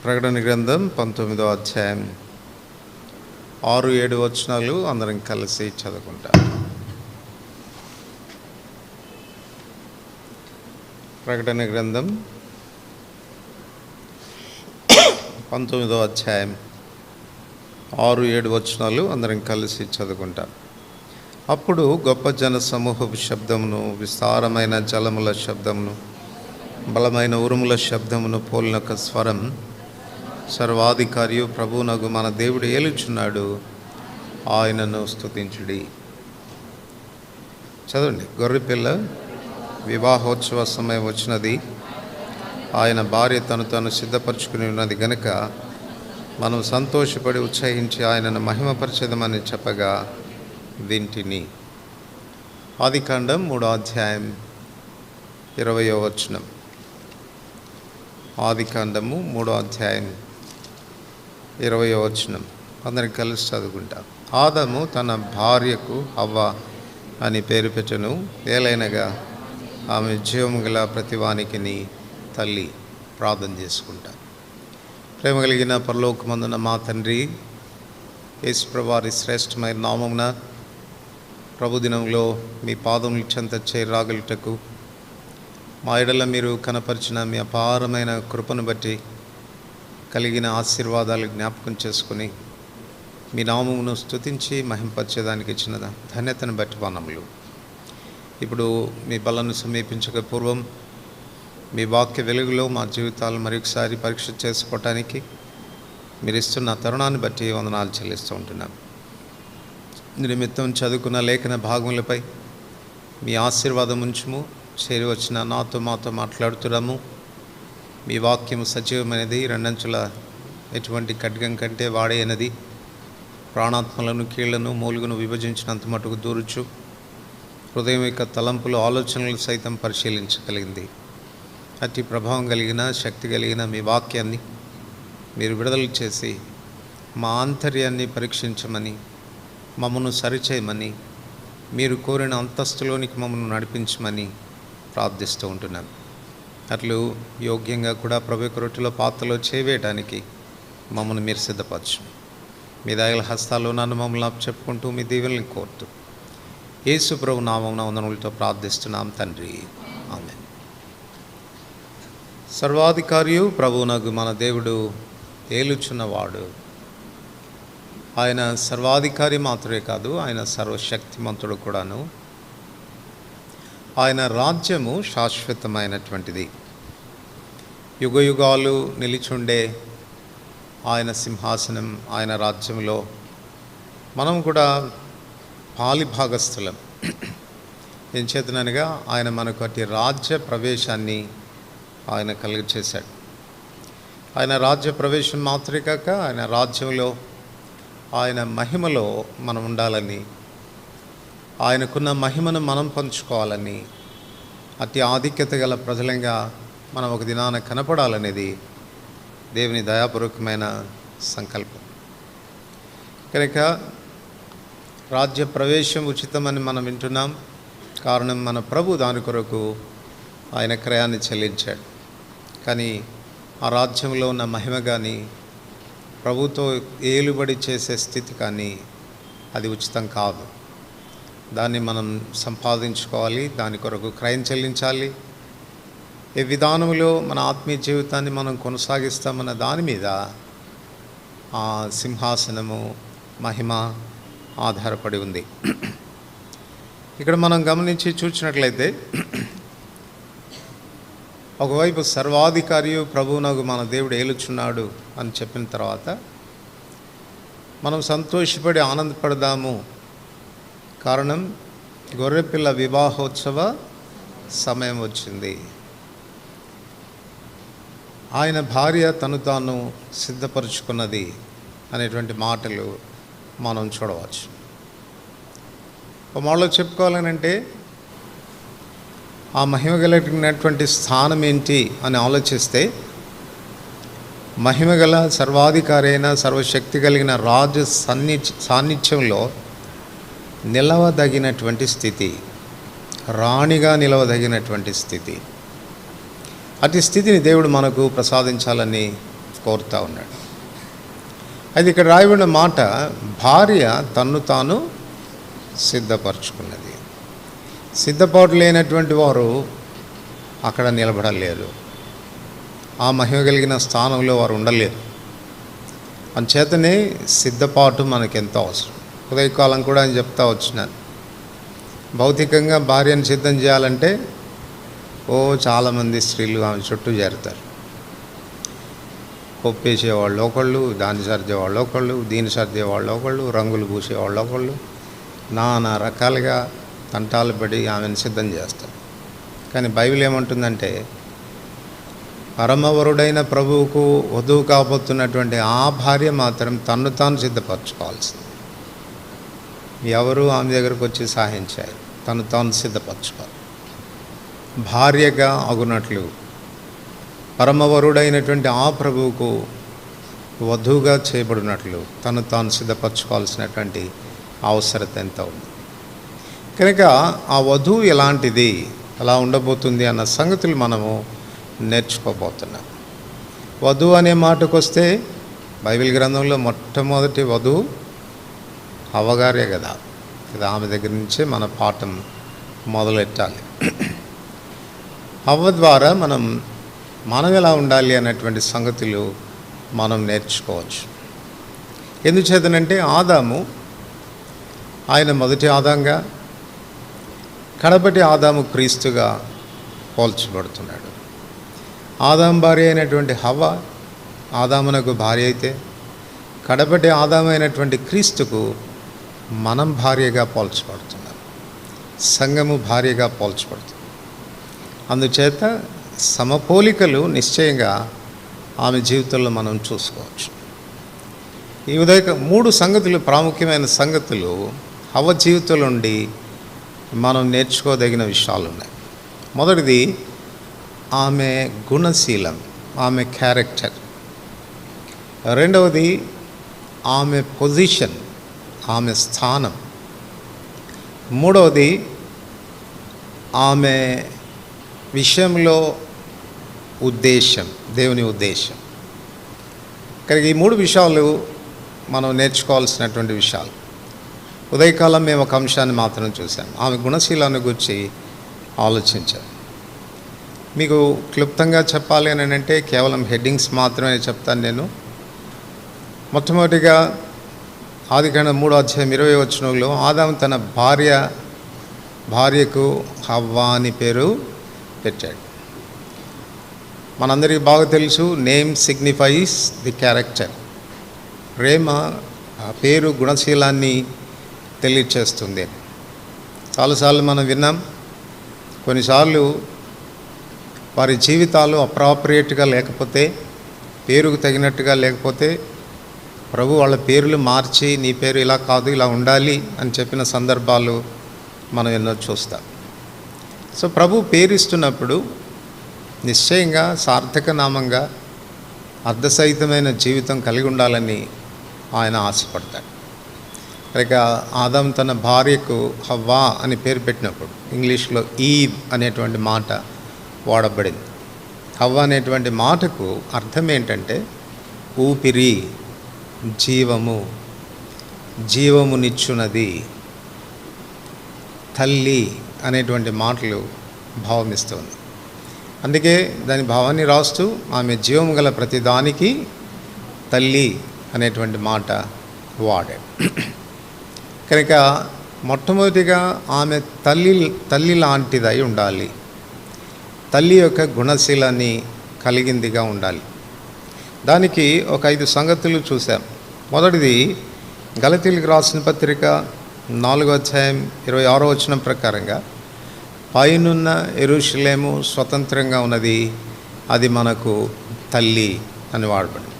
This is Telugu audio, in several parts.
ప్రకటన గ్రంథం 19వ అధ్యాయం 6-7 వచనాలు అందరం కలిసి చదువుకుంటాం. ప్రకటన గ్రంథం 19వ అధ్యాయం 6-7 వచనాలు అందరం కలిసి చదువుకుంటాం. అప్పుడు గొప్ప జన సమూహపు శబ్దమును, విస్తారమైన జలముల శబ్దమును, బలమైన ఉరుముల శబ్దమును పోలిన ఒక స్వరం, సర్వాధికారియు ప్రభువునగు మన దేవుడు ఏలుచున్నాడు, ఆయనను స్తుతించుడి. చదవండి. గొర్రెపిల్ల వివాహోత్సవ సమయం వచ్చినది, ఆయన భార్య తను సిద్ధపరచుకుని ఉన్నది గనుక మనం సంతోషపడి ఉత్సహించి ఆయనను మహిమపరచెదమని చెప్పగా వింటిని. ఆదికాండం 3వ అధ్యాయం 20వ వచనం. ఆదికాండము 3వ అధ్యాయం 20వ వచనం అందరికి కలిసి చదువుకుంటాం. ఆదాము తన భార్యకు హవ్వ అని పేరు పెట్టెను, ఏలైనగా ఆమె జీవము గల ప్రతివానికిని తల్లి. ప్రార్థన చేసుకుంటాం. ప్రేమ కలిగిన పరలోకమందున మా తండ్రి, యేసుప్రభువారి శ్రేష్టమైన నామమున ప్రభుదినంలో మీ పాదముల చెంత చేరాగలుటకు మా ఎడల మీరు కనపరిచిన మీ అపారమైన కృపను బట్టి కలిగిన ఆశీర్వాదాలు జ్ఞాపకం చేసుకుని మీ నామమును స్తుతించి మహింపరచేదానికి ఇచ్చిన ధన్యతను బట్టి వందనములు. ఇప్పుడు మీ బలను సమీపించక పూర్వం మీ వాక్య వెలుగులో మా జీవితాలు మరొకసారి పరీక్ష చేసుకోవటానికి మీరు ఇస్తున్న తరుణాన్ని బట్టి వందనాలు చెల్లిస్తూ ఉంటున్నాం. నిమిత్తం చదువుకున్న లేఖన భాగములపై మీ ఆశీర్వాదం ఉంచుము. చేరి వచ్చిన నాతో మాతో మాట్లాడుతున్నాము. మీ వాక్యము సజీవమైనది, రెండంచుల ఎటువంటి ఖడ్గం కంటే వాడైనది, ప్రాణాత్మలను కీళ్లను మూలుగును విభజించినంత మటుకు దూరుచు హృదయం యొక్క తలంపులు ఆలోచనలు సైతం పరిశీలించగలిగింది. అతి ప్రభావం కలిగిన శక్తి కలిగిన మీ వాక్యాన్ని మీరు విడుదల చేసి మా ఆంతర్యాన్ని పరీక్షించమని, మమ్మను సరిచేయమని, మీరు కోరిన అంతస్తులోనికి మమ్మల్ని నడిపించమని ప్రార్థిస్తూ ఉంటున్నాం. అట్లు యోగ్యంగా కూడా ప్రభు రొట్టెలో పాత్రలో చేయవేయడానికి మమ్మల్ని మీరు సిద్ధపరచు. మీ దయల హస్తాల్లో నన్ను మమ్మల్ని చెప్పుకుంటూ మీ దీవెనల్ని కోరుతూ యేసు ప్రభు నామమున వందనములతో ప్రార్థిస్తున్నాం తండ్రి, ఆమేన్. సర్వాధికారియు ప్రభువునగు మన దేవుడు ఏలుచున్నవాడు. ఆయన సర్వాధికారి మాత్రమే కాదు, ఆయన సర్వశక్తిమంతుడు కూడాను. ఆయన రాజ్యము శాశ్వతమైనటువంటిది, యుగయుగాలు నిలిచుండే ఆయన సింహాసనం, ఆయన రాజ్యంలో మనం కూడా పాలిభాగస్థులం. ఏం చేతనగా ఆయన మనకు అట్టి రాజ్య ప్రవేశాన్ని ఆయన కలుగచేశాడు. ఆయన రాజ్య ప్రవేశం మాత్రమే కాక ఆయన రాజ్యంలో ఆయన మహిమలో మనం ఉండాలని, ఆయనకున్న మహిమను మనం పంచుకోవాలని, అతి ఆధిక్యత గల ప్రజలంగా మనం ఒక దినాన కనపడాలనేది దేవుని దయాపూర్వకమైన సంకల్పం. కనుక రాజ్య ప్రవేశం ఉచితమని మనం వింటున్నాం. కారణం మన ప్రభు దాని కొరకు ఆయన క్రయాన్ని చెల్లించాడు. కానీ ఆ రాజ్యంలో ఉన్న మహిమ కానీ, ప్రభుతో ఏలుబడి చేసే స్థితి కానీ అది ఉచితం కాదు. దాన్ని మనం సంపాదించుకోవాలి, దాని కొరకు క్రయం చెల్లించాలి. ఏ విధానంలో మన ఆత్మీయ జీవితాన్ని మనం కొనసాగిస్తామన్న దాని మీద ఆ సింహాసనము మహిమ ఆధారపడి ఉంది. ఇక్కడ మనం గమనించి చూసినట్లయితే ఒకవైపు సర్వాధికారియు ప్రభువునగు మన దేవుడు ఏలుచున్నాడు అని చెప్పిన తర్వాత మనం సంతోషపడి ఆనందపడదాము. కారణం గొర్రెపిల్ల వివాహోత్సవ సమయం వచ్చింది. ఆయన భార్య తాను సిద్ధపరుచుకున్నది అనేటువంటి మాటలు మనం చూడవచ్చు. ఒక మాటలో చెప్పుకోవాలనంటే ఆ మహిమ కలిగినటువంటి స్థానం ఏంటి అని ఆలోచిస్తే, మహిమగల సర్వాధికారి అయిన సర్వశక్తి కలిగిన రాజు సాన్నిధ్యంలో నిలవదగినటువంటి స్థితి, రాణిగా నిలవదగినటువంటి స్థితి. అటు స్థితిని దేవుడు మనకు ప్రసాదించాలని కోరుతూ ఉన్నాడు. అది ఇక్కడ రాయబడిన మాట, భార్య తన్ను తాను సిద్ధపరచుకున్నది. సిద్ధపాటు లేనటువంటి వారు అక్కడ నిలబడలేరు, ఆ మహిమ కలిగిన స్థానంలో వారు ఉండలేరు. అంచేతనే సిద్ధపాటు మనకెంతో అవసరం. ఉదయకాలం కూడా అని చెప్తా వచ్చినాను, భౌతికంగా భార్యను సిద్ధం చేయాలంటే చాలామంది స్త్రీలు ఆమె చుట్టూ చేరుతారు. కొప్పేసేవాళ్ళు ఒకళ్ళు, దాన్ని సర్దేవాళ్ళు ఒకళ్ళు, దీన్ని సర్దేవాళ్ళు ఒకళ్ళు, రంగులు పూసేవాళ్ళు ఒకళ్ళు, నానా రకాలుగా తంటాలు పడి ఆమెను సిద్ధం చేస్తారు. కానీ బైబిల్ ఏమంటుందంటే, పరమవరుడైన ప్రభువుకు వధువు కాబోతున్నటువంటి ఆ భార్య మాత్రం తన్ను తాను సిద్ధపరచుకోవాల్సింది. ఎవరు ఆమె దగ్గరకు వచ్చి సహాయం చేయాలి, తను తాను సిద్ధపరచుకోవాలి. భార్యగా అగునట్లు పరమవరుడైనటువంటి ఆ ప్రభువుకు వధువుగా చేయబడినట్లు తను తాను సిద్ధపరచుకోవాల్సినటువంటి అవసరత ఎంత ఉంది. కనుక ఆ వధువు ఎలాంటిది, ఎలా ఉండబోతుంది అన్న సంగతులు మనము నేర్చుకోబోతున్నాం. వధువు అనే మాటకు వస్తే బైబిల్ గ్రంథంలో మొట్టమొదటి వధువు హవ్వగారే కదా. ఆమె దగ్గర నుంచే మన పాఠం మొదలెట్టాలి. హవ్వ ద్వారా మనం ఎలా ఉండాలి అన్నటువంటి సంగతులు మనం నేర్చుకోవచ్చు. ఎందుచేతనంటే ఆదాము, ఆయన మొదటి ఆదాంగా, కడపటి ఆదాము క్రీస్తుగా పోల్చబడుతున్నాడు. ఆదాం భార్య అయినటువంటి హవ్వ ఆదామునకు భార్య అయితే, కడపటి ఆదామైనటువంటి క్రీస్తుకు మనం భార్యగా పోల్చబడుతున్నాం, సంఘము భార్యగా పోల్చబడుతుంది. అందుచేత సమపోలికలు నిశ్చయంగా ఆమె జీవితంలో మనం చూసుకోవచ్చు. ఈ ఉదయం 3 సంగతులు, ప్రాముఖ్యమైన సంగతులు హవ్వ జీవితంలో నుండి మనం నేర్చుకోదగిన విషయాలు ఉన్నాయి. మొదటిది ఆమె గుణశీలం, ఆమె క్యారెక్టర్. రెండవది ఆమె పొజిషన్, ఆమె స్థానం. మూడవది ఆమె విషయంలో ఉద్దేశం, దేవుని ఉద్దేశం. కనుక ఈ 3 విషయాలు మనం నేర్చుకోవాల్సినటువంటి విషయాలు. ఉదయకాలం మేము ఒక అంశాన్ని మాత్రం చూసాం, ఆమె గుణశీలాన్ని గురించి ఆలోచించాం. మీకు క్లుప్తంగా చెప్పాలి అని అంటే కేవలం హెడ్డింగ్స్ మాత్రమే చెప్తాను నేను. మొట్టమొదటిగా ఆదికాండం 3:20 ఆదాము తన భార్యకు హవ్వ అని పేరు పెట్టాడు. మనందరికీ బాగా తెలుసు, నేమ్ సిగ్నిఫైస్ ది క్యారెక్టర్. ప్రేమ ఆ పేరు గుణశీలాన్ని తెలియచేస్తుంది. చాలాసార్లు మనం విన్నాం, కొన్నిసార్లు వారి జీవితాలు అప్రాపరియేట్గా లేకపోతే, పేరుకు తగినట్టుగా లేకపోతే ప్రభు వాళ్ళ పేర్లు మార్చి నీ పేరు ఇలా కాదు ఇలా ఉండాలి అని చెప్పిన సందర్భాలు మనం ఎన్నో చూస్తాం. సో ప్రభు పేరిస్తున్నప్పుడు నిశ్చయంగా సార్థక నామంగా అర్ధసహితమైన జీవితం కలిగి ఉండాలని ఆయన ఆశపడతాడు. ఇక ఆదాం తన భార్యకు హవ్వా అని పేరు పెట్టినప్పుడు ఇంగ్లీష్లో ఈవ్ అనేటువంటి మాట వాడబడింది. హవ్వ అనేటువంటి మాటకు అర్థం ఏంటంటే ఊపిరి, జీవమునిచ్చున్నది, తల్లి అనేటువంటి మాటలు భావమిస్తుంది. అందుకే దాని భావాన్ని రాస్తూ ఆమె జీవము గల ప్రతిదానికి తల్లి అనేటువంటి మాట వాడాడు. కనుక మొట్టమొదటిగా ఆమె తల్లి లాంటిదై ఉండాలి, తల్లి యొక్క గుణశీలాన్ని కలిగిందిగా ఉండాలి. దానికి ఒక 5 సంగతులు చూసాం. మొదటిది గలతీయులకు రాసిన పత్రిక 4:26 ప్రకారంగా పైనున్న యెరూషలేము స్వతంత్రంగా ఉన్నది, అది మనకు తల్లి అని వాడబడింది.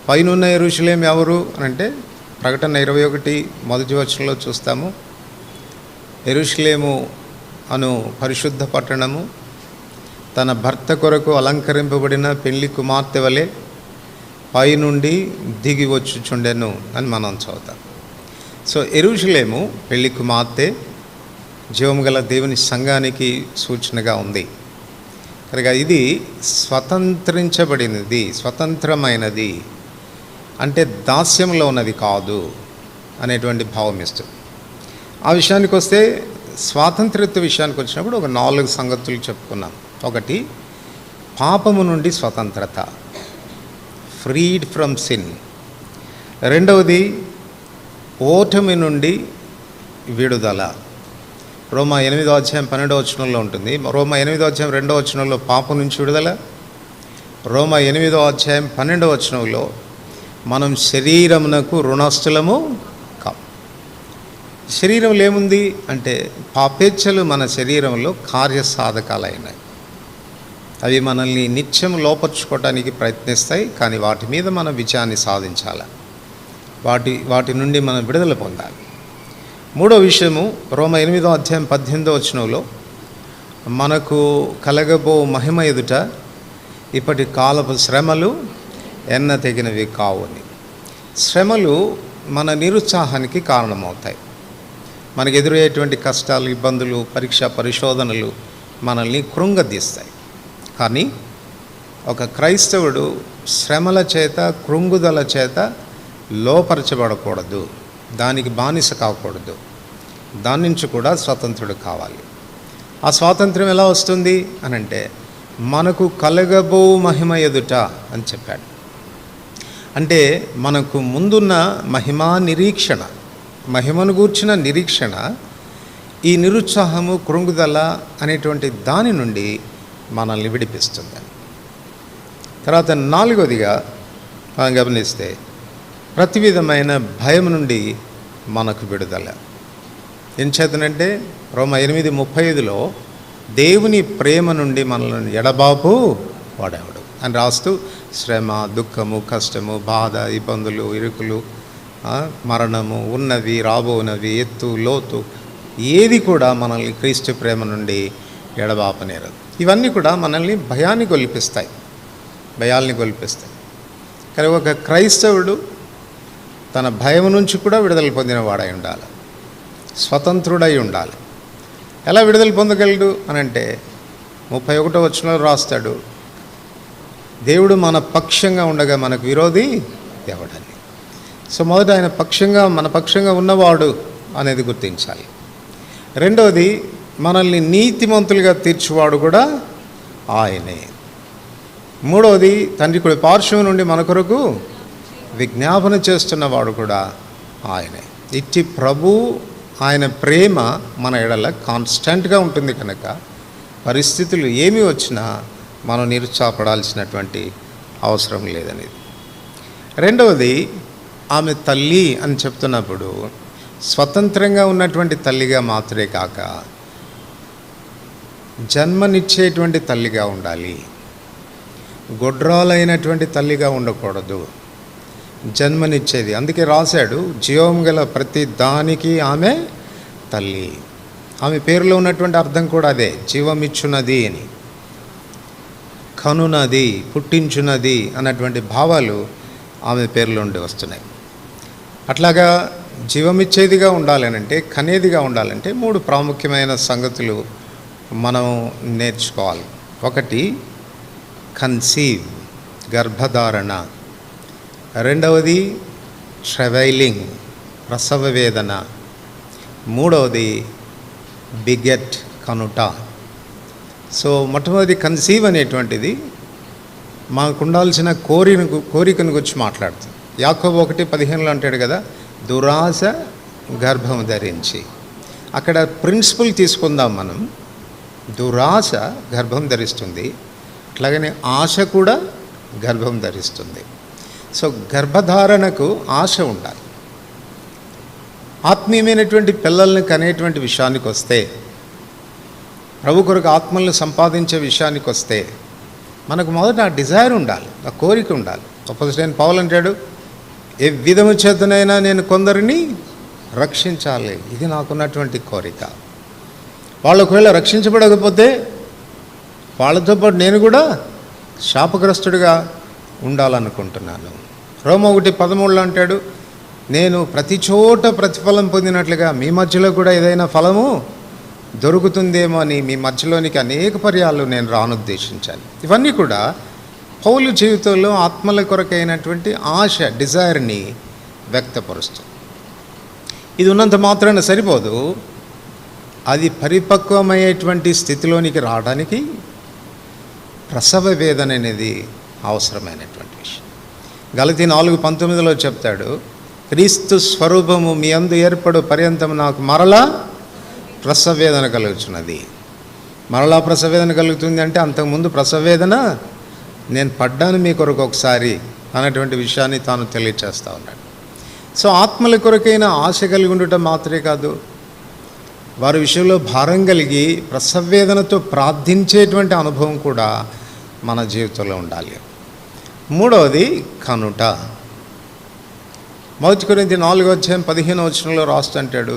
పైనున్న యెరూషలేము ఎవరు అంటే ప్రకటన 21:1 చూస్తాము. యెరూషలేము అను పరిశుద్ధ పట్టణము తన భర్త కొరకు అలంకరింపబడిన పెళ్లి కుమార్తె వలె పైనుండి దిగి వచ్చుచుండెను అని మనం చదువుతాం. సో యెరూషలేము పెళ్లి కుమార్తె జీవము గల దేవుని సంఘానికి సూచనగా ఉంది. కనుక ఇది స్వతంత్రించబడినది, స్వతంత్రమైనది, అంటే దాస్యంలో ఉన్నది కాదు అనేటువంటి భావం ఇస్తుంది. ఆ విషయానికి వస్తే స్వాతంత్ర్యత్వ విషయానికి వచ్చినప్పుడు ఒక 4 సంగతులు చెప్పుకున్నాం. ఒకటి, పాపము నుండి స్వతంత్రత, ఫ్రీడ్ ఫ్రమ్ సిన్. రెండవది, ఓటమి నుండి విడుదల. రోమా 8వ అధ్యాయం 12వ వచనంలో ఉంటుంది. రోమా 8వ అధ్యాయం 2వ వచనంలో పాపం నుంచి విడుదల. రోమా 8వ అధ్యాయం 12వ వచనంలో మనం శరీరమునకు రుణస్థులము కాం. శరీరంలో ఏముంది అంటే పాపేచ్ఛలు మన శరీరంలో కార్యసాధకాలైనాయి. అవి మనల్ని నిత్యం లోపరుచుకోవడానికి ప్రయత్నిస్తాయి, కానీ వాటి మీద మనం విజయాన్ని సాధించాలి. వాటి నుండి మనం విడుదల పొందాలి. మూడో విషయము, రోమా 8వ అధ్యాయం 18వ వచనంలో మనకు కలగబో మహిమ ఎదుట ఇప్పటి కాలపు శ్రమలు ఎన్న తెగినవి కావు అని. శ్రమలు మన నిరుత్సాహానికి కారణమవుతాయి. మనకు ఎదురయ్యేటువంటి కష్టాలు, ఇబ్బందులు, పరిశోధనలు మనల్ని కృంగదీస్తాయి. కానీ ఒక క్రైస్తవుడు శ్రమల చేత, కృంగుదల చేత లోపరచబడకూడదు, దానికి బానిస కాకూడదు. దాని నుంచి కూడా స్వతంత్రుడు కావాలి. ఆ స్వాతంత్ర్యం ఎలా వస్తుంది అనంటే మనకు కలగబో మహిమ ఎదుట అని చెప్పాడు. అంటే మనకు ముందున్న మహిమా నిరీక్షణ, మహిమను గూర్చిన నిరీక్షణ ఈ నిరుత్సాహము, కృంగుదల అనేటువంటి దాని నుండి మనల్ని విడిపిస్తుంది. తర్వాత 4వదిగా మనం గమనిస్తే ప్రతి విధమైన భయం నుండి మనకు విడుదల. ఏం చేతనంటే రోమా 8:35లో దేవుని ప్రేమ నుండి మనల్ని ఎడబాపు వాడేవాడు అని రాస్తూ, శ్రమ, దుఃఖము, కష్టము, బాధ, ఇబ్బందులు, ఇరుకులు, మరణము, ఉన్నవి, రాబోనవి, ఎత్తు, లోతు, ఏది కూడా మనల్ని క్రీస్తు ప్రేమ నుండి ఎడబాపనేరదు. ఇవన్నీ కూడా మనల్ని భయాల్ని గొలిపిస్తాయి. కానీ ఒక క్రైస్తవుడు తన భయం నుంచి కూడా విడుదల పొందిన వాడై ఉండాలి, స్వతంత్రుడై ఉండాలి. ఎలా విడుదల పొందగలడు అనంటే 31వ వచనంలో రాస్తాడు, దేవుడు మన పక్షంగా ఉండగా మనకు విరోధి ఎవడని. సో మొదట ఆయన మన పక్షంగా ఉన్నవాడు అనేది గుర్తించాలి. రెండవది, మనల్ని నీతిమంతులుగా తీర్చువాడు కూడా ఆయనే. మూడవది, తండ్రి కుడి పార్శ్వం నుండి మన కొరకు విజ్ఞాపన చేస్తున్నవాడు కూడా ఆయనే. ఇట్టి ప్రభు, ఆయన ప్రేమ మన ఎడల కాన్స్టెంట్గా ఉంటుంది కనుక పరిస్థితులు ఏమి వచ్చినా మనం నిరుత్సాహపడాల్సినటువంటి అవసరం లేదనేది. రెండవది, ఆమె తల్లి అని చెప్తున్నప్పుడు స్వతంత్రంగా ఉన్నటువంటి తల్లిగా మాత్రమే కాక జన్మనిచ్చేటువంటి తల్లిగా ఉండాలి. గొడ్రాలైనటువంటి తల్లిగా ఉండకూడదు, జన్మనిచ్చేది. అందుకే రాశాడు, జీవం గల ప్రతి దానికి ఆమె తల్లి. ఆమె పేరులో ఉన్నటువంటి అర్థం కూడా అదే, జీవమిచ్చున్నది అని, కనునది, పుట్టించున్నది అన్నటువంటి భావాలు ఆమె పేరులో ఉండి వస్తున్నాయి. అట్లాగా జీవమిచ్చేదిగా ఉండాలనంటే, కనేదిగా ఉండాలంటే 3 ప్రాముఖ్యమైన సంగతులు మనం నేర్చుకోవాలి. ఒకటి, కన్సీవ్, గర్భధారణ. రెండవది, ట్రావెలింగ్, ప్రసవ వేదన. మూడవది, బిగెట్, కనుట. సో మొట్టమొదటి కన్సీవ్ అనేటువంటిది మాకు ఉండాల్సిన కోరికను గురించి మాట్లాడుతుంది. యాకోబు 1:15 అంటాడు కదా, దురాశ గర్భం ధరించి. అక్కడ ప్రిన్సిపల్ తీసుకుందాం మనం. దురాశ గర్భం ధరిస్తుంది, అట్లాగనే ఆశ కూడా గర్భం ధరిస్తుంది. సో గర్భధారణకు ఆశ ఉండాలి. ఆత్మీయమైనటువంటి పిల్లల్ని కనేటువంటి విషయానికి వస్తే, ప్రభు కొరకు ఆత్మలను సంపాదించే విషయానికి వస్తే మనకు మొదట ఆ డిజైర్ ఉండాలి, ఆ కోరిక ఉండాలి. అపోస్తలుడైన పౌలు అంటాడు, ఏ విధము చేతనైనా నేను కొందరిని రక్షించాలి, ఇది నాకున్నటువంటి కోరిక. వాళ్ళు ఒకవేళ రక్షించబడకపోతే వాళ్ళతో పాటు నేను కూడా శాపగ్రస్తుడిగా ఉండాలనుకుంటున్నాను. రోమా 1:13 అంటాడు, నేను ప్రతి చోట ప్రతిఫలం పొందినట్లుగా మీ మధ్యలో కూడా ఏదైనా ఫలము దొరుకుతుందేమో అని మీ మధ్యలోనికి అనేక పర్యాలు నేను రానుద్దేశించాను. ఇవన్నీ కూడా పౌలు జీవితంలో ఆత్మల కొరకైనటువంటి ఆశ, డిజైర్ని వ్యక్తపరుస్తుంది. ఇది ఉన్నంత మాత్రాన సరిపోదు, అది పరిపక్వమయ్యేటువంటి స్థితిలోనికి రావడానికి ప్రసవ వేదన అనేది అవసరమైనటువంటి విషయం. గలతీ 4:19 చెప్తాడు, క్రీస్తు స్వరూపము మీ అందు ఏర్పడు పర్యంతం నాకు మరలా ప్రసవేదన కలుగుతున్నది. మరలా ప్రసవేదన కలుగుతుంది అంటే అంతకుముందు ప్రసవేదన నేను పడ్డాను మీ కొరకు ఒకసారి అన్నటువంటి విషయాన్ని తాను తెలియచేస్తూ ఉన్నాడు. సో ఆత్మల కొరకైన ఆశ కలిగి ఉండటం మాత్రమే కాదు, వారి విషయంలో భారం కలిగి ప్రసవేదనతో ప్రార్థించేటువంటి అనుభవం కూడా మన జీవితంలో ఉండాలి. మూడవది కనుట. 1 కొరింథీ 4:15 రాస్తుంటాడు,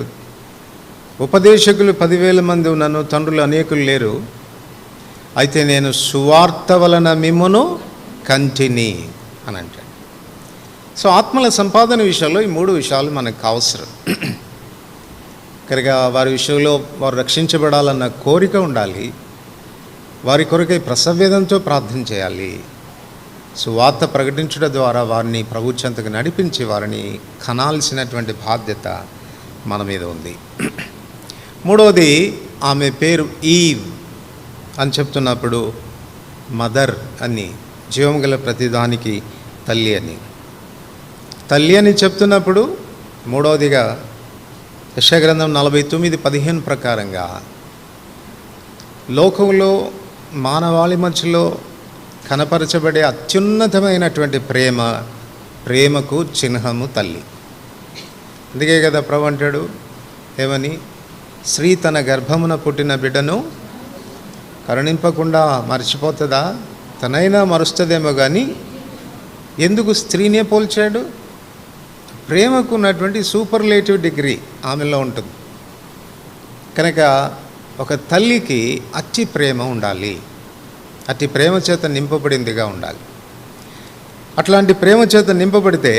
ఉపదేశకులు 10,000 మంది ఉన్నను, తండ్రులు అనేకులు లేరు, అయితే నేను సువార్త వలన మిమ్మును కంటిని అని అంటాడు. సో ఆత్మల సంపాదన విషయంలో ఈ 3 విషయాలు మనకు అవసరం. కనుక వారి విషయంలో వారు రక్షించబడాలన్న కోరిక ఉండాలి, వారి కొరకై ప్రసవేదంతో ప్రార్థన చేయాలి, సువార్త ప్రకటించడం ద్వారా వారిని ప్రభు చెంతకు నడిపించి వారిని కనాల్సినటువంటి బాధ్యత మన మీద ఉంది. మూడవది, ఆమె పేరు ఈవ్ అని చెప్తున్నప్పుడు మదర్ అని, జీవం గల ప్రతిదానికి తల్లి అని, తల్లి అని చెప్తున్నప్పుడు మూడవదిగా యెషయా గ్రంథం 49:15 ప్రకారంగా లోకంలో మానవాళి మధ్యలో కనపరచబడే అత్యున్నతమైనటువంటి ప్రేమకు చిహ్నము తల్లి. అందుకే కదా ప్రభు అంటాడు ఏమని, స్త్రీ తన గర్భమున పుట్టిన బిడ్డను కరుణింపకుండా మర్చిపోతుందా? తనైనా మరుస్తుందేమో కానీ ఎందుకు స్త్రీనే పోల్చాడు? ప్రేమకు ఉన్నటువంటి సూపర్లేటివ్ డిగ్రీ ఆమెలో ఉంటుంది. కనుక ఒక తల్లికి అతి ప్రేమ ఉండాలి, అతి ప్రేమ చేత నింపబడిందిగా ఉండాలి. అట్లాంటి ప్రేమ చేత నింపబడితే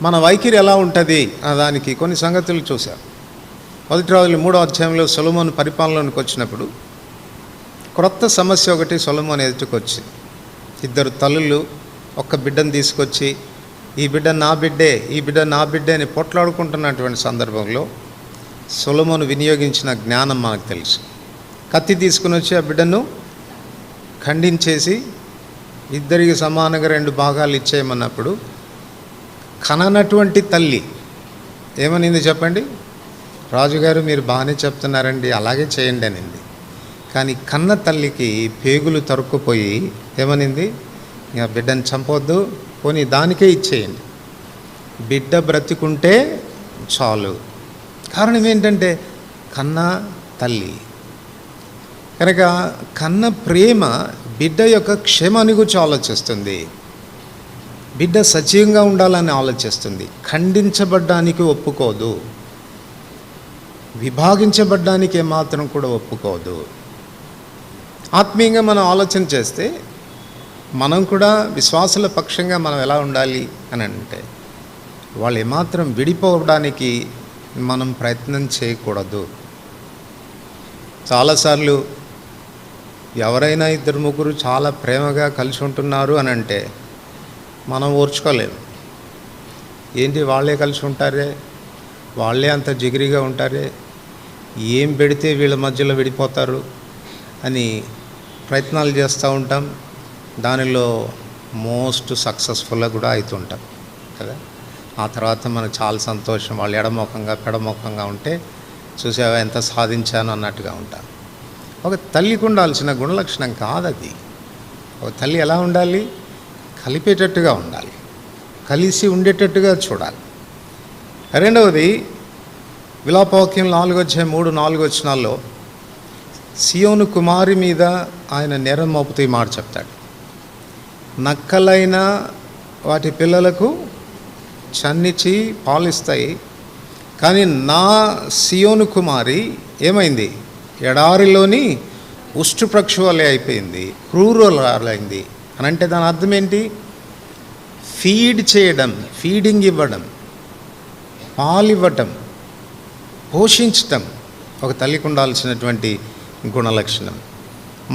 మన వైఖరి ఎలా ఉంటుంది దానికి కొన్ని సంగతులు చూశాం. 1 రాజులు 3 సొలొమోను పరిపాలనలోకి వచ్చినప్పుడు క్రొత్త సమస్య ఒకటి సొలొమోను ఎదుర్కొచ్చింది. 2 తల్లులు ఒక్క బిడ్డను తీసుకొచ్చి ఈ బిడ్డ నా బిడ్డే, ఈ బిడ్డ నా బిడ్డే అని పొట్లాడుకుంటున్నటువంటి సందర్భంలో సొలొమోను వినియోగించిన జ్ఞానం మనకు తెలుసు. కత్తి తీసుకుని వచ్చి ఆ బిడ్డను ఖండించేసి ఇద్దరికి సమానంగా 2 భాగాలు ఇచ్చేయమన్నప్పుడు కననటువంటి తల్లి ఏమనింది చెప్పండి? రాజుగారు మీరు బాగానే చెప్తున్నారండి, అలాగే చేయండి అనింది. కానీ కన్న తల్లికి పేగులు తరుక్కుపోయి ఏమనింది? ఇక బిడ్డను చంపొద్దు, పోనీ దానికే ఇచ్చేయండి, బిడ్డ బ్రతికుంటే చాలు. కారణం ఏంటంటే కన్న తల్లి. కనుక కన్న ప్రేమ బిడ్డ యొక్క క్షేమాన్ని గురించి ఆలోచిస్తుంది, బిడ్డ సజీవంగా ఉండాలని ఆలోచిస్తుంది, ఖండించబడ్డానికి ఒప్పుకోదు, విభాగించబడ్డానికి ఏమాత్రం కూడా ఒప్పుకోదు. ఆత్మీయంగా మనం ఆలోచన చేస్తే మనం కూడా విశ్వాసుల పక్షంగా మనం ఎలా ఉండాలి అని అంటే, వాళ్ళు ఏమాత్రం విడిపోవడానికి మనం ప్రయత్నం చేయకూడదు. చాలాసార్లు ఎవరైనా 2-3 చాలా ప్రేమగా కలిసి ఉంటున్నారు అని అంటే మనం ఓర్చుకోలేము. ఏంటి వాళ్ళే కలిసి ఉంటారే, వాళ్ళే అంత జిగిరిగా ఉంటారే, ఏం పెడితే వీళ్ళ మధ్యలో విడిపోతారు అని ప్రయత్నాలు చేస్తూ ఉంటాం. దానిలో మోస్ట్ సక్సెస్ఫుల్గా కూడా అవుతుంటాం కదా. ఆ తర్వాత మనకు చాలా సంతోషం, వాళ్ళు ఎడమొఖంగా పెడమొఖంగా ఉంటే చూసావా ఎంత సాధించాను అన్నట్టుగా ఉంటాం. ఒక తల్లికి ఉండాల్సిన గుణలక్షణం కాదది. ఒక తల్లి ఎలా ఉండాలి? కలిపేటట్టుగా ఉండాలి, కలిసి ఉండేటట్టుగా చూడాలి. రెండవది, విలాపవాక్యం 4:3-4 సియోను కుమారి మీద ఆయన నేరం మోపుతూ ఈ మాట చెప్తాడు, నక్కలైన వాటి పిల్లలకు చన్నిచి పాలిస్తాయి, కానీ నా సియోను కుమారి ఏమైంది? ఎడారిలోని ఉష్ట్రపక్షి వలె అయిపోయింది, క్రూరులైంది అని అంటే దాని అర్థం ఏంటి? ఫీడ్ చేయడం, ఫీడింగ్ ఇవ్వడం, పాలివ్వటం, పోషించటం, ఒక తల్లికి ఉండాల్సినటువంటి గుణలక్షణం.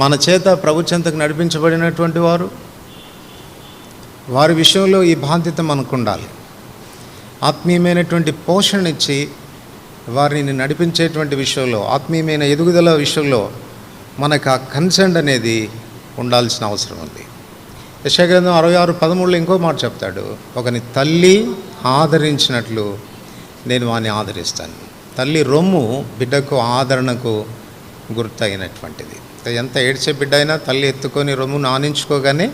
మన చేత ప్రభు చెంతకు నడిపించబడినటువంటి వారి విషయంలో ఈ బాధ్యత మనకు ఉండాలి. ఆత్మీయమైనటువంటి పోషణ ఇచ్చి వారిని నడిపించేటువంటి విషయంలో, ఆత్మీయమైన ఎదుగుదల విషయంలో మనకు ఆ కన్సర్న్ అనేది ఉండాల్సిన అవసరం ఉంది. యెషయా గ్రంథం 66:13 ఇంకో మాట చెప్తాడు, ఒకని తల్లి ఆదరించినట్లు నేను వాడిని ఆదరిస్తాను. తల్లి రొమ్ము బిడ్డకు ఆదరణకు గుర్తయినటువంటిది. ఎంత ఏడ్చే బిడ్డ అయినా తల్లి ఎత్తుకొని రొమ్మును ఆనించుకోగానే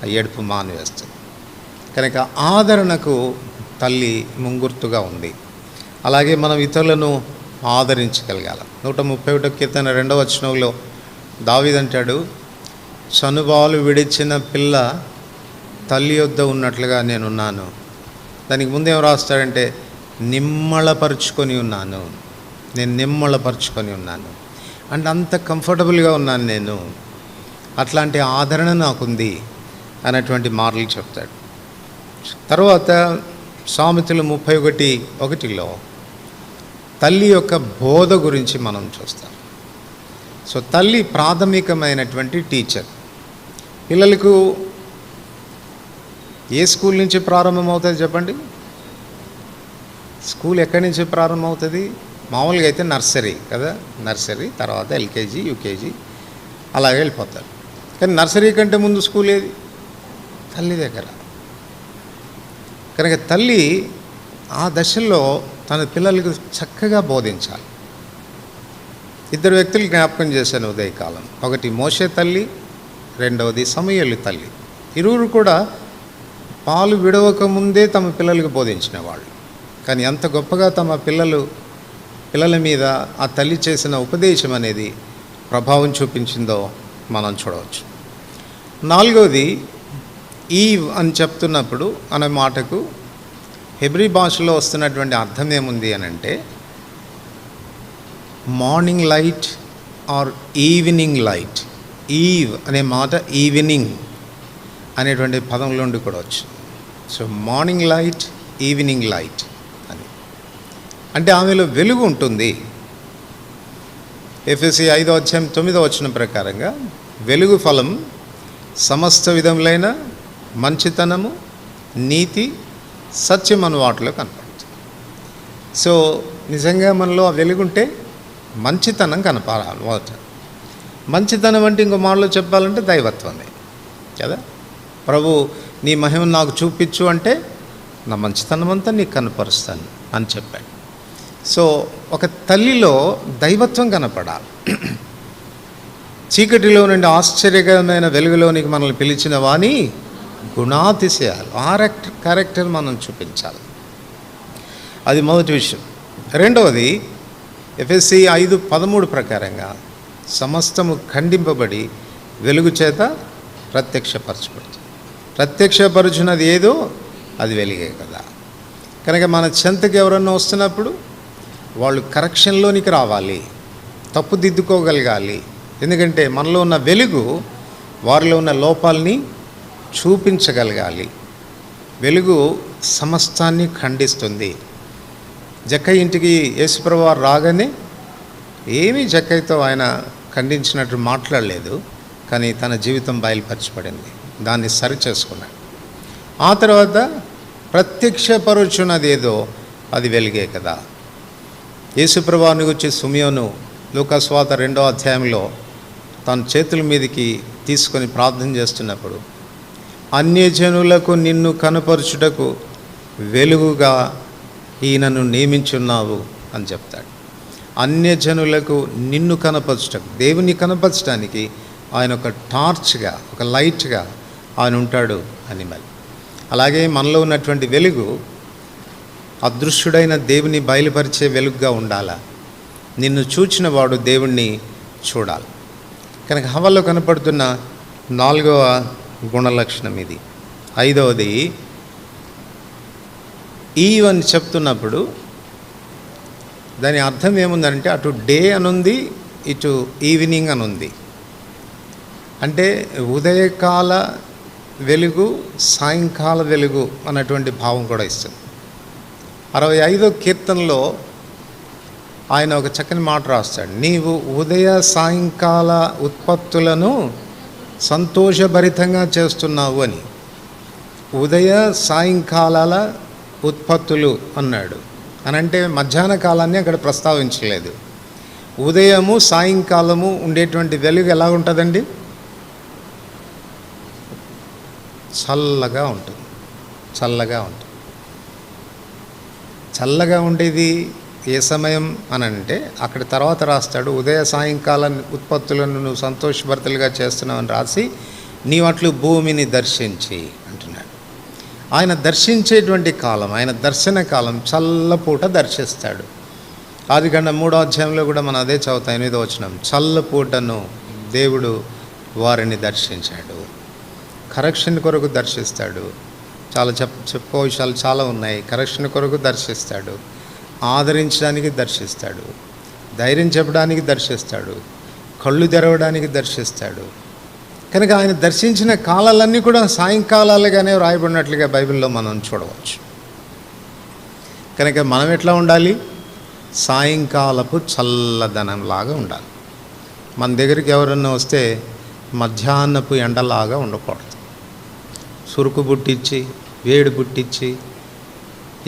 ఆ ఏడుపు మానివేస్తుంది. కనుక ఆదరణకు తల్లి ముంగుర్తుగా ఉంది. అలాగే మనం ఇతరులను ఆదరించగలగాలి. 131 కీర్తన 2వ వచనంలో దావీదు అంటాడు, చనుబాలు విడిచిన పిల్ల తల్లి యొద్ద ఉన్నట్లుగా నేనున్నాను. దానికి ముందేం రాస్తాడంటే, నిమ్మళపరుచుకొని ఉన్నాను, నేను నిమ్మళపరుచుకొని ఉన్నాను అంటే అంత కంఫర్టబుల్గా ఉన్నాను నేను, అట్లాంటి ఆదరణ నాకుంది అనేటువంటి మాటలు చెప్తాడు. తర్వాత సామెతలు 31:1లో తల్లి యొక్క బోధ గురించి మనం చూస్తాం. సో తల్లి ప్రాథమికమైనటువంటి టీచర్. పిల్లలకు ఏ స్కూల్ నుంచి ప్రారంభమవుతుంది చెప్పండి? స్కూల్ ఎక్కడి నుంచి ప్రారంభమవుతుంది? మామూలుగా అయితే నర్సరీ కదా, నర్సరీ తర్వాత ఎల్కేజీ, యూకేజీ అలాగే వెళ్ళిపోతారు. కానీ నర్సరీ కంటే ముందు స్కూల్ ఏది? తల్లి దగ్గర. కనుక తల్లి ఆ దశల్లో తన పిల్లలకు చక్కగా బోధించాలి. 2 వ్యక్తులు జ్ఞాపకం చేశాను ఉదయకాలం. ఒకటి మోషే తల్లి, రెండవది సమూయేలు తల్లి. ఇరువురు కూడా పాలు విడవక ముందే తమ పిల్లలకు బోధించిన వాళ్ళు. కానీ ఎంత గొప్పగా తమ పిల్లల మీద ఆ తల్లి చేసిన ఉపదేశం అనేది ప్రభావం చూపించిందో మనం చూడవచ్చు. 4వది ఈవ్ అని చెప్తున్నప్పుడు అనే మాటకు హెబ్రీ భాషలో వస్తున్నటువంటి అర్థం ఏముంది అని అంటే, morning light or evening light. Eve అనే మాట ఈవినింగ్ అనేటువంటి పదంలో నుండి కూడా వచ్చింది. So morning light, evening light అని అంటే ఆమెలో వెలుగు ఉంటుంది. ఎఫెసీ 5:9 ప్రకారంగా వెలుగు ఫలం సమస్త విధములైన మంచితనము, నీతి, సత్యం అను వాటిలో కనపడుతుంది. సో నిజంగా మనలో ఆ వెలుగుంటే మంచితనం కనపడాలి. మంచితనం అంటే ఇంకో మాటలో చెప్పాలంటే దైవత్వమే కదా. ప్రభు నీ మహిమను నాకు చూపించు అంటే నా మంచితనం అంతా నీకు కనపరుస్తాను అని చెప్పాడు. సో ఒక తల్లిలో దైవత్వం కనపడాలి. చీకటిలో నుండి ఆశ్చర్యకరమైన వెలుగులోనికి మనల్ని పిలిచిన వాని గుణాతిశయాలు, ఆ క్యారెక్టర్ మనం చూపించాలి. అది మొదటి విషయం. రెండవది ఎఫెసీ 5:13 ప్రకారంగా సమస్తము ఖండింపబడి వెలుగు చేత ప్రత్యక్షపరచబడుతుంది. ప్రత్యక్షపరచున్నది ఏదో అది వెలుగే కదా. కనుక మన చెంతకి ఎవరన్నా వస్తున్నప్పుడు వాళ్ళు కరెక్షన్లోనికి రావాలి, తప్పుదిద్దుకోగలగాలి. ఎందుకంటే మనలో ఉన్న వెలుగు వారిలో ఉన్న లోపాలని చూపించగలగాలి. వెలుగు సమస్తాన్ని ఖండిస్తుంది. జక్కయ్య ఇంటికి యేసుప్రభువు వారు రాగానే ఏమీ జక్కయ్యతో ఆయన ఖండించినట్టు మాట్లాడలేదు, కానీ తన జీవితం బయలుపరచబడింది, దాన్ని సరిచేసుకున్నాడు. ఆ తర్వాత ప్రత్యక్షపరుచున్నది ఏదో అది వెలుగే కదా. యేసుప్రభువు వారిని గురించి సిమియోను లూకాసు వార్త 2వ అధ్యాయంలో తన చేతుల మీదకి తీసుకొని ప్రార్థన చేస్తున్నప్పుడు, అన్యజనులకు నిన్ను కనపరచుటకు వెలుగుగా ఈయనను నియమించున్నావు అని చెప్తాడు. అన్యజనులకు నిన్ను కనపరచుటకు, దేవుని కనపరచడానికి ఆయన ఒక టార్చ్గా, ఒక లైట్గా ఆయన ఉంటాడు అని. మరి అలాగే మనలో ఉన్నటువంటి వెలుగు అదృశ్యుడైన దేవుని బయలుపరిచే వెలుగుగా ఉండాలా. నిన్ను చూచిన వాడు దేవుణ్ణి చూడాలి. కనుక హవ్వలో కనపడుతున్న 4వ గుణలక్షణం ఇది. 5వది ఈవ్ అని చెప్తున్నప్పుడు దాని అర్థం ఏముందంటే, అటు డే అనుంది, ఇటు ఈవినింగ్ అనుంది. అంటే ఉదయకాల వెలుగు, సాయంకాల వెలుగు అన్నటువంటి భావం కూడా ఇస్తుంది. 65వ కీర్తనలో ఆయన ఒక చక్కని మాట రాస్తాడు, నీవు ఉదయ సాయంకాల ఉత్పత్తులను సంతోషభరితంగా చేస్తున్నావు అని. ఉదయ సాయంకాలాల ఉత్పత్తులు అన్నాడు అని అంటే మధ్యాహ్న కాలాన్ని అక్కడ ప్రస్తావించలేదు. ఉదయము సాయంకాలము ఉండేటువంటి వెలుగు ఎలా ఉంటుందండి? చల్లగా ఉంటుంది. చల్లగా ఉంటుంది. చల్లగా ఉండేది ఏ సమయం అని అంటే అక్కడ తర్వాత రాస్తాడు, ఉదయ సాయంకాల ఉత్పత్తులను నువ్వు సంతోషభరితలుగా చేస్తున్నావు అని రాసి, నీవు అట్లు భూమిని దర్శించి అంటున్నాడు. ఆయన దర్శించేటువంటి కాలం, ఆయన దర్శన కాలం చల్లపూట దర్శిస్తాడు. ఆదికాండం 3వ అధ్యాయంలో కూడా మనం అదే చదువుతాం, 8వ వచనం, చల్లపూటను దేవుడు వారిని దర్శించాడు. కరెక్షన్ కొరకు దర్శిస్తాడు. చాలా చెప్పుకో విషయాలు చాలా ఉన్నాయి. కరెక్షన్ కొరకు దర్శిస్తాడు, ఆదరించడానికి దర్శిస్తాడు, ధైర్యం చెప్పడానికి దర్శిస్తాడు, కళ్ళు తెరవడానికి దర్శిస్తాడు. కనుక ఆయన దర్శించిన కాలాలన్నీ కూడా సాయంకాలాలుగానే వ్రాయబడినట్లుగా బైబిల్లో మనం చూడవచ్చు. కనుక మనం ఎట్లా ఉండాలి? సాయంకాలపు చల్లదనంలాగా ఉండాలి. మన దగ్గరికి ఎవరన్నా వస్తే మధ్యాహ్నపు ఎండలాగా ఉండకూడదు. సురుకు పుట్టించి, వేడి పుట్టించి,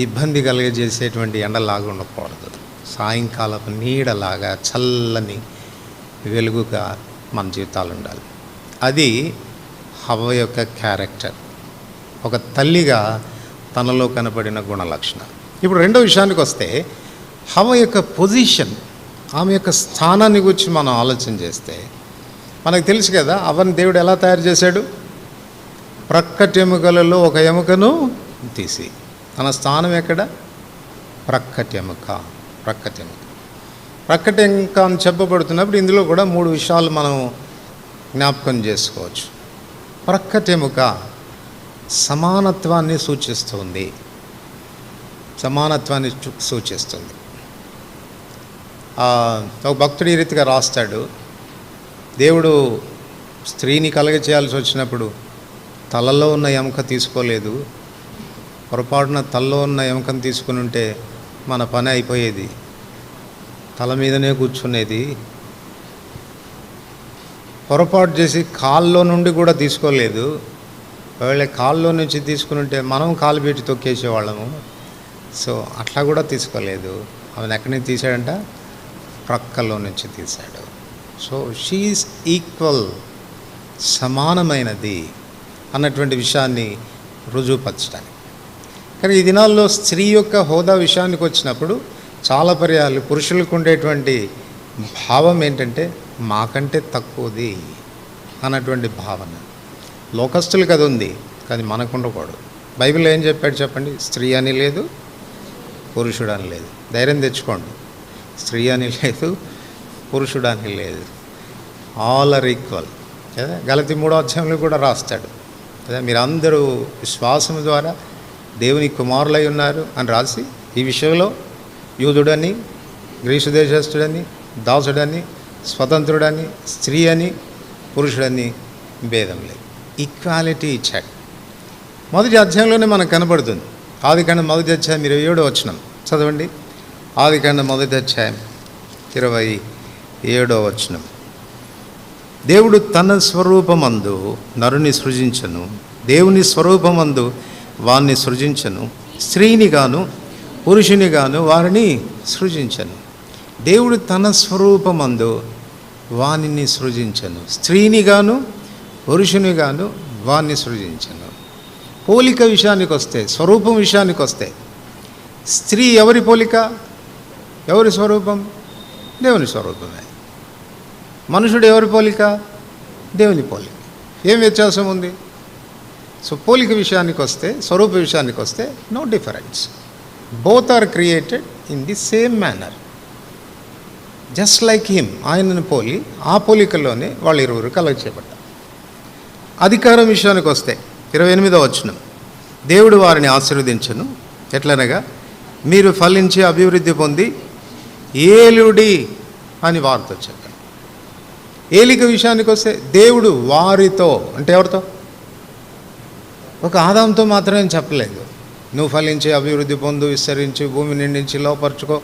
ఇబ్బంది కలిగజేసేటువంటి ఎండలాగా ఉండకూడదు. సాయంకాలపు నీడలాగా చల్లని వెలుగుగా మన జీవితాలు ఉండాలి. అది హవ్వ యొక్క క్యారెక్టర్, ఒక తల్లిగా తనలో కనపడిన గుణలక్షణం. ఇప్పుడు రెండో విషయానికి వస్తే, హవ్వ యొక్క పొజిషన్, ఆమె యొక్క స్థానాన్ని గురించి మనం ఆలోచన చేస్తే మనకు తెలుసు కదా, హవ్వని దేవుడు ఎలా తయారు చేశాడు? ప్రక్కటి ఎముకలలో ఒక ఎముకను తీసి. తన స్థానం ఎక్కడ? ప్రక్కటి ఎముక. ప్రక్కటి ఎముక. ప్రక్కటి ఎముక అని చెప్పబడుతున్నప్పుడు ఇందులో కూడా 3 విషయాలు మనం జ్ఞాపకం చేసుకోవచ్చు. ప్రక్కటి ఎముక సమానత్వాన్ని సూచిస్తుంది. సమానత్వాన్ని సూచిస్తుంది. ఒక భక్తుడు ఈ రీతిగా రాస్తాడు, దేవుడు స్త్రీని కలగచేయాల్సి వచ్చినప్పుడు తలలో ఉన్న ఎముక తీసుకోలేదు. పొరపాటున తలలో ఉన్న ఎముకను తీసుకుని ఉంటే మన పని అయిపోయేది. తల మీదనే కూర్చునేది. పొరపాటు చేసి కాల్లో నుండి కూడా తీసుకోలేదు. ఒకవేళ కాల్లో నుంచి తీసుకుని ఉంటే మనం కాలు పెట్టి తొక్కేసేవాళ్ళము. సో అట్లా కూడా తీసుకోలేదు. ఆమెను ఎక్కడి నుంచి తీశాడంట? ప్రక్కలో నుంచి తీశాడు. సో షీఈస్ ఈక్వల్, సమానమైనది అన్నటువంటి విషయాన్ని రుజువుపరచడానికి. కానీ ఈ దినాల్లో స్త్రీ యొక్క హోదా విషయానికి వచ్చినప్పుడు చాలా పర్యాలు పురుషులకు ఉండేటువంటి భావం ఏంటంటే మాకంటే తక్కువది అన్నటువంటి భావన. లోకస్తులకు అది ఉంది, కానీ మనకు ఉండకూడదు. బైబిల్లో ఏం చెప్పాడు చెప్పండి? స్త్రీ అని లేదు, పురుషుడు అని లేదు. ధైర్యం తెచ్చుకోండి. స్త్రీ అని లేదు, పురుషుడు అని లేదు. ఆల్ ఆర్ ఈక్వల్ కదా. గలతీ 3వ అధ్యాయంలో కూడా రాస్తాడు కదా, మీరందరూ విశ్వాసం ద్వారా దేవుని కుమారులై ఉన్నారు అని రాసి, ఈ విషయంలో యూదుడని, గ్రీసు దేశస్థుడని, దాసుడని, స్వతంత్రుడని, స్త్రీ అని, పురుషుడని భేదం లేదు. ఈక్వాలిటీ ఇచ్చాడు. మొదటి అధ్యాయంలోనే మనకు కనబడుతుంది. ఆదికాండం 1వ అధ్యాయం 27వ వచనం చదవండి. ఆదికాండం 1వ అధ్యాయం 27వ వచనం. దేవుడు తన స్వరూపమందు నరుని సృజించను, దేవుని స్వరూపమందు వారిని సృజించను, స్త్రీని గాను పురుషుని గాను వారిని సృజించను. దేవుడు తన స్వరూపమందు వానిని సృజించను, స్త్రీని గాను పురుషుని గాను వారిని సృజించను. పోలిక విషయానికి వస్తే, స్వరూపం విషయానికి వస్తే, స్త్రీ ఎవరి పోలిక? ఎవరి స్వరూపం? దేవుని స్వరూపమే. మనుషుడు ఎవరి పోలిక? దేవుని పోలిక. ఏం వ్యత్యాసం ఉంది? సో పోలిక విషయానికి వస్తే, స్వరూప విషయానికి వస్తే no difference. Both are created in the same manner, just like him. ఆయనను పోలి ఆ పోలికలోనే వాళ్ళు ఇరువురు కలగచేపడ్డారు. అధికారం విషయానికి వస్తే 28వ వచనం, దేవుడు వారిని ఆశీర్వదించను, ఎట్లనగా మీరు ఫలించి అభివృద్ధి పొంది ఏలుడి అని వారితో చెప్పాడు. ఏలిక విషయానికి వస్తే దేవుడు వారితో అంటే ఎవరితో? ఒక ఆదాంతో మాత్రమే చెప్పలేదు. నువ్వు ఫలించి అభివృద్ధి పొందు, విస్తరించి భూమి నిండించి లోపరుచుకో,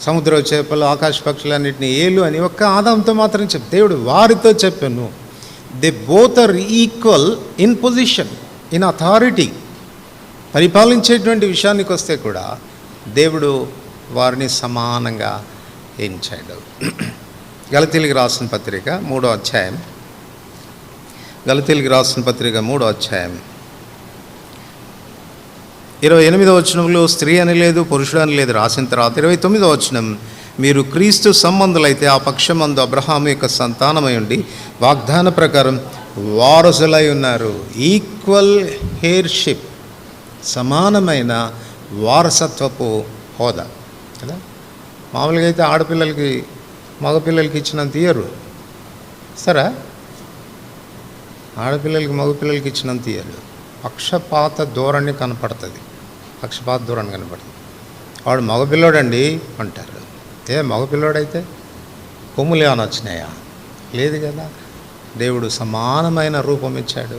సముద్ర చేపలు, ఆకాశ పక్షులన్నింటినీ ఏలు అని ఒక్క ఆదాంతో మాత్రం దేవుడు వారితో చెప్పాను. They both are equal in position, in authority. పరిపాలించేటువంటి విషయానికి వస్తే కూడా దేవుడు వారిని సమానంగా ఎంచాడు. గలతీయులకు రాసిన పత్రిక 3వ అధ్యాయం, గలతీయులకు రాసిన పత్రిక 3వ అధ్యాయం 28వ వచనంలో స్త్రీ అని లేదు, పురుషుడు అని లేదు రాసిన తర్వాత 29వ వచనం, మీరు క్రీస్తు సంబంధులైతే ఆ పక్షమందు అబ్రహాము యొక్క సంతానమై ఉండి వాగ్దాన ప్రకారం వారసులై ఉన్నారు. ఈక్వల్ హెయిర్షిప్, సమానమైన వారసత్వపు హోదా కదా. మామూలుగా అయితే ఆడపిల్లలకి మగపిల్లలకి ఇచ్చినంత ఇయ్యరు, సరే, ఆడపిల్లలకి మగపిల్లలకి ఇచ్చినంత ఇయ్యరు. పక్షపాత ధోరణి కనపడుతుంది, పక్షపాత ధోరణి కనపడుతుంది. వాడు మగపిల్లోడండి అంటారు. మగపిల్లోడైతే కొమ్ములు ఏమైనా వచ్చినాయా? లేదు కదా. దేవుడు సమానమైన రూపం ఇచ్చాడు,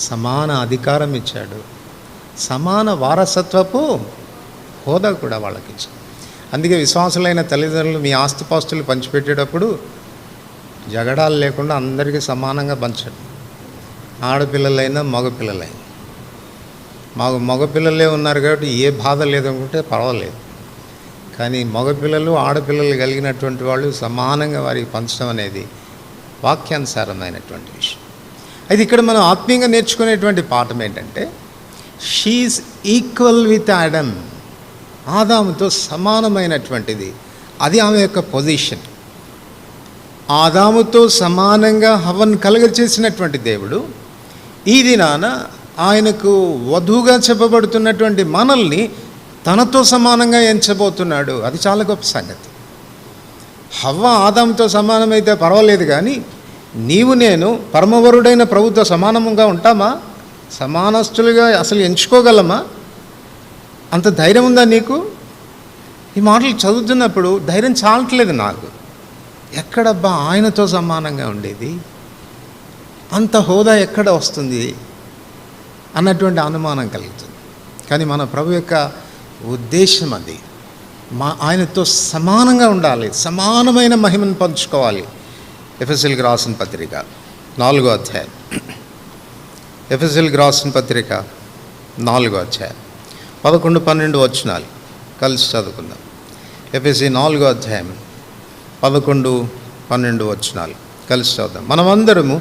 సమాన అధికారం ఇచ్చాడు, సమాన వారసత్వపు హోదా కూడా వాళ్ళకి ఇచ్చాడు. అందుకే విశ్వాసులైన తల్లిదండ్రులు మీ ఆస్తిపాస్తులు పంచిపెట్టేటప్పుడు జగడాలు లేకుండా అందరికీ సమానంగా పంచండి. ఆడపిల్లలైనా మగపిల్లలైనా. మగపిల్లలే ఉన్నారు కాబట్టి ఏ బాధ లేదనుకుంటే పర్వాలేదు. కానీ మగపిల్లలు ఆడపిల్లలు కలిగినటువంటి వాళ్ళు సమానంగా వారికి పంచడం అనేది వాక్యానుసారమైనటువంటి విషయం. అయితే ఇక్కడ మనం ఆత్మీయంగా నేర్చుకునేటువంటి పాఠం ఏంటంటే, షీఈస్ ఈక్వల్ విత్ ఆడమ్. ఆదాముతో సమానమైనటువంటిది, అది ఆమె యొక్క పొజిషన్. ఆదాముతో సమానంగా హవ్వను కలుగచేసినటువంటి దేవుడు ఈ దినాన ఆయనకు వధువుగా చెప్పబడుతున్నటువంటి మనల్ని తనతో సమానంగా ఎంచబోతున్నాడు. అది చాలా గొప్ప సంగతి. హవ్వ ఆదాముతో సమానమైతే పర్వాలేదు, కానీ నీవు నేను పరమవరుడైన ప్రభుతో సమానంగా ఉంటామా? సమానస్తులుగా అసలు ఎంచుకోగలమా? అంత ధైర్యం ఉందా నీకు? ఈ మాటలు చదువుతున్నప్పుడు ధైర్యం చాలట్లేదు నాకు. ఎక్కడబ్బా ఆయనతో సమానంగా ఉండేది? అంత హోదా ఎక్కడ వస్తుంది అన్నటువంటి అనుమానం కలుగుతుంది. కానీ మన ప్రభు యొక్క ఉద్దేశం అది. ఆయనతో సమానంగా ఉండాలి, సమానమైన మహిమను పంచుకోవాలి. ఎఫెసీయులకు రాసిన పత్రిక 4వ అధ్యాయం, ఎఫెసీయులకు రాసిన పత్రిక 4వ అధ్యాయం 11-12 వచనాలు కలిసి చదువుకుందాం. ఎఫెసీ 4వ అధ్యాయం 11-12 వచనాలు కలిసి చదువుదాం. మనమందరము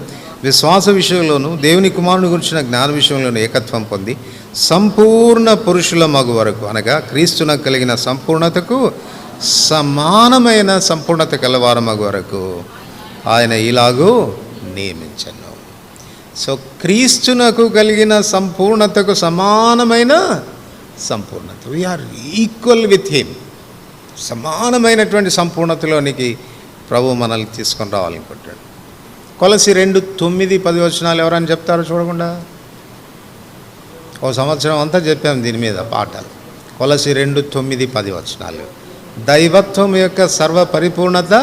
విశ్వాస విషయంలోనూ దేవుని కుమారుని గురించిన జ్ఞాన విషయంలోనూ ఏకత్వం పొంది సంపూర్ణ పురుషుల మగు వరకు, అనగా క్రీస్తునకు కలిగిన సంపూర్ణతకు సమానమైన సంపూర్ణత కలవార మగు వరకు ఆయన ఇలాగూ నియమించను. సో క్రీస్తునకు కలిగిన సంపూర్ణతకు సమానమైన సంపూర్ణత, వీఆర్ ఈక్వల్ విత్ హిమ్. సమానమైనటువంటి సంపూర్ణతలోనికి ప్రభు మనల్ని తీసుకొని రావాలనుకుంటాడు. కొలసి 2:9-10 వచనాలు ఎవరైనా చెప్తారో చూడకుండా? ఓ సంవత్సరం అంతా చెప్పాము దీని మీద పాఠాలు. కొలసి 2:9-10 వచనాలు. దైవత్వం యొక్క సర్వ పరిపూర్ణత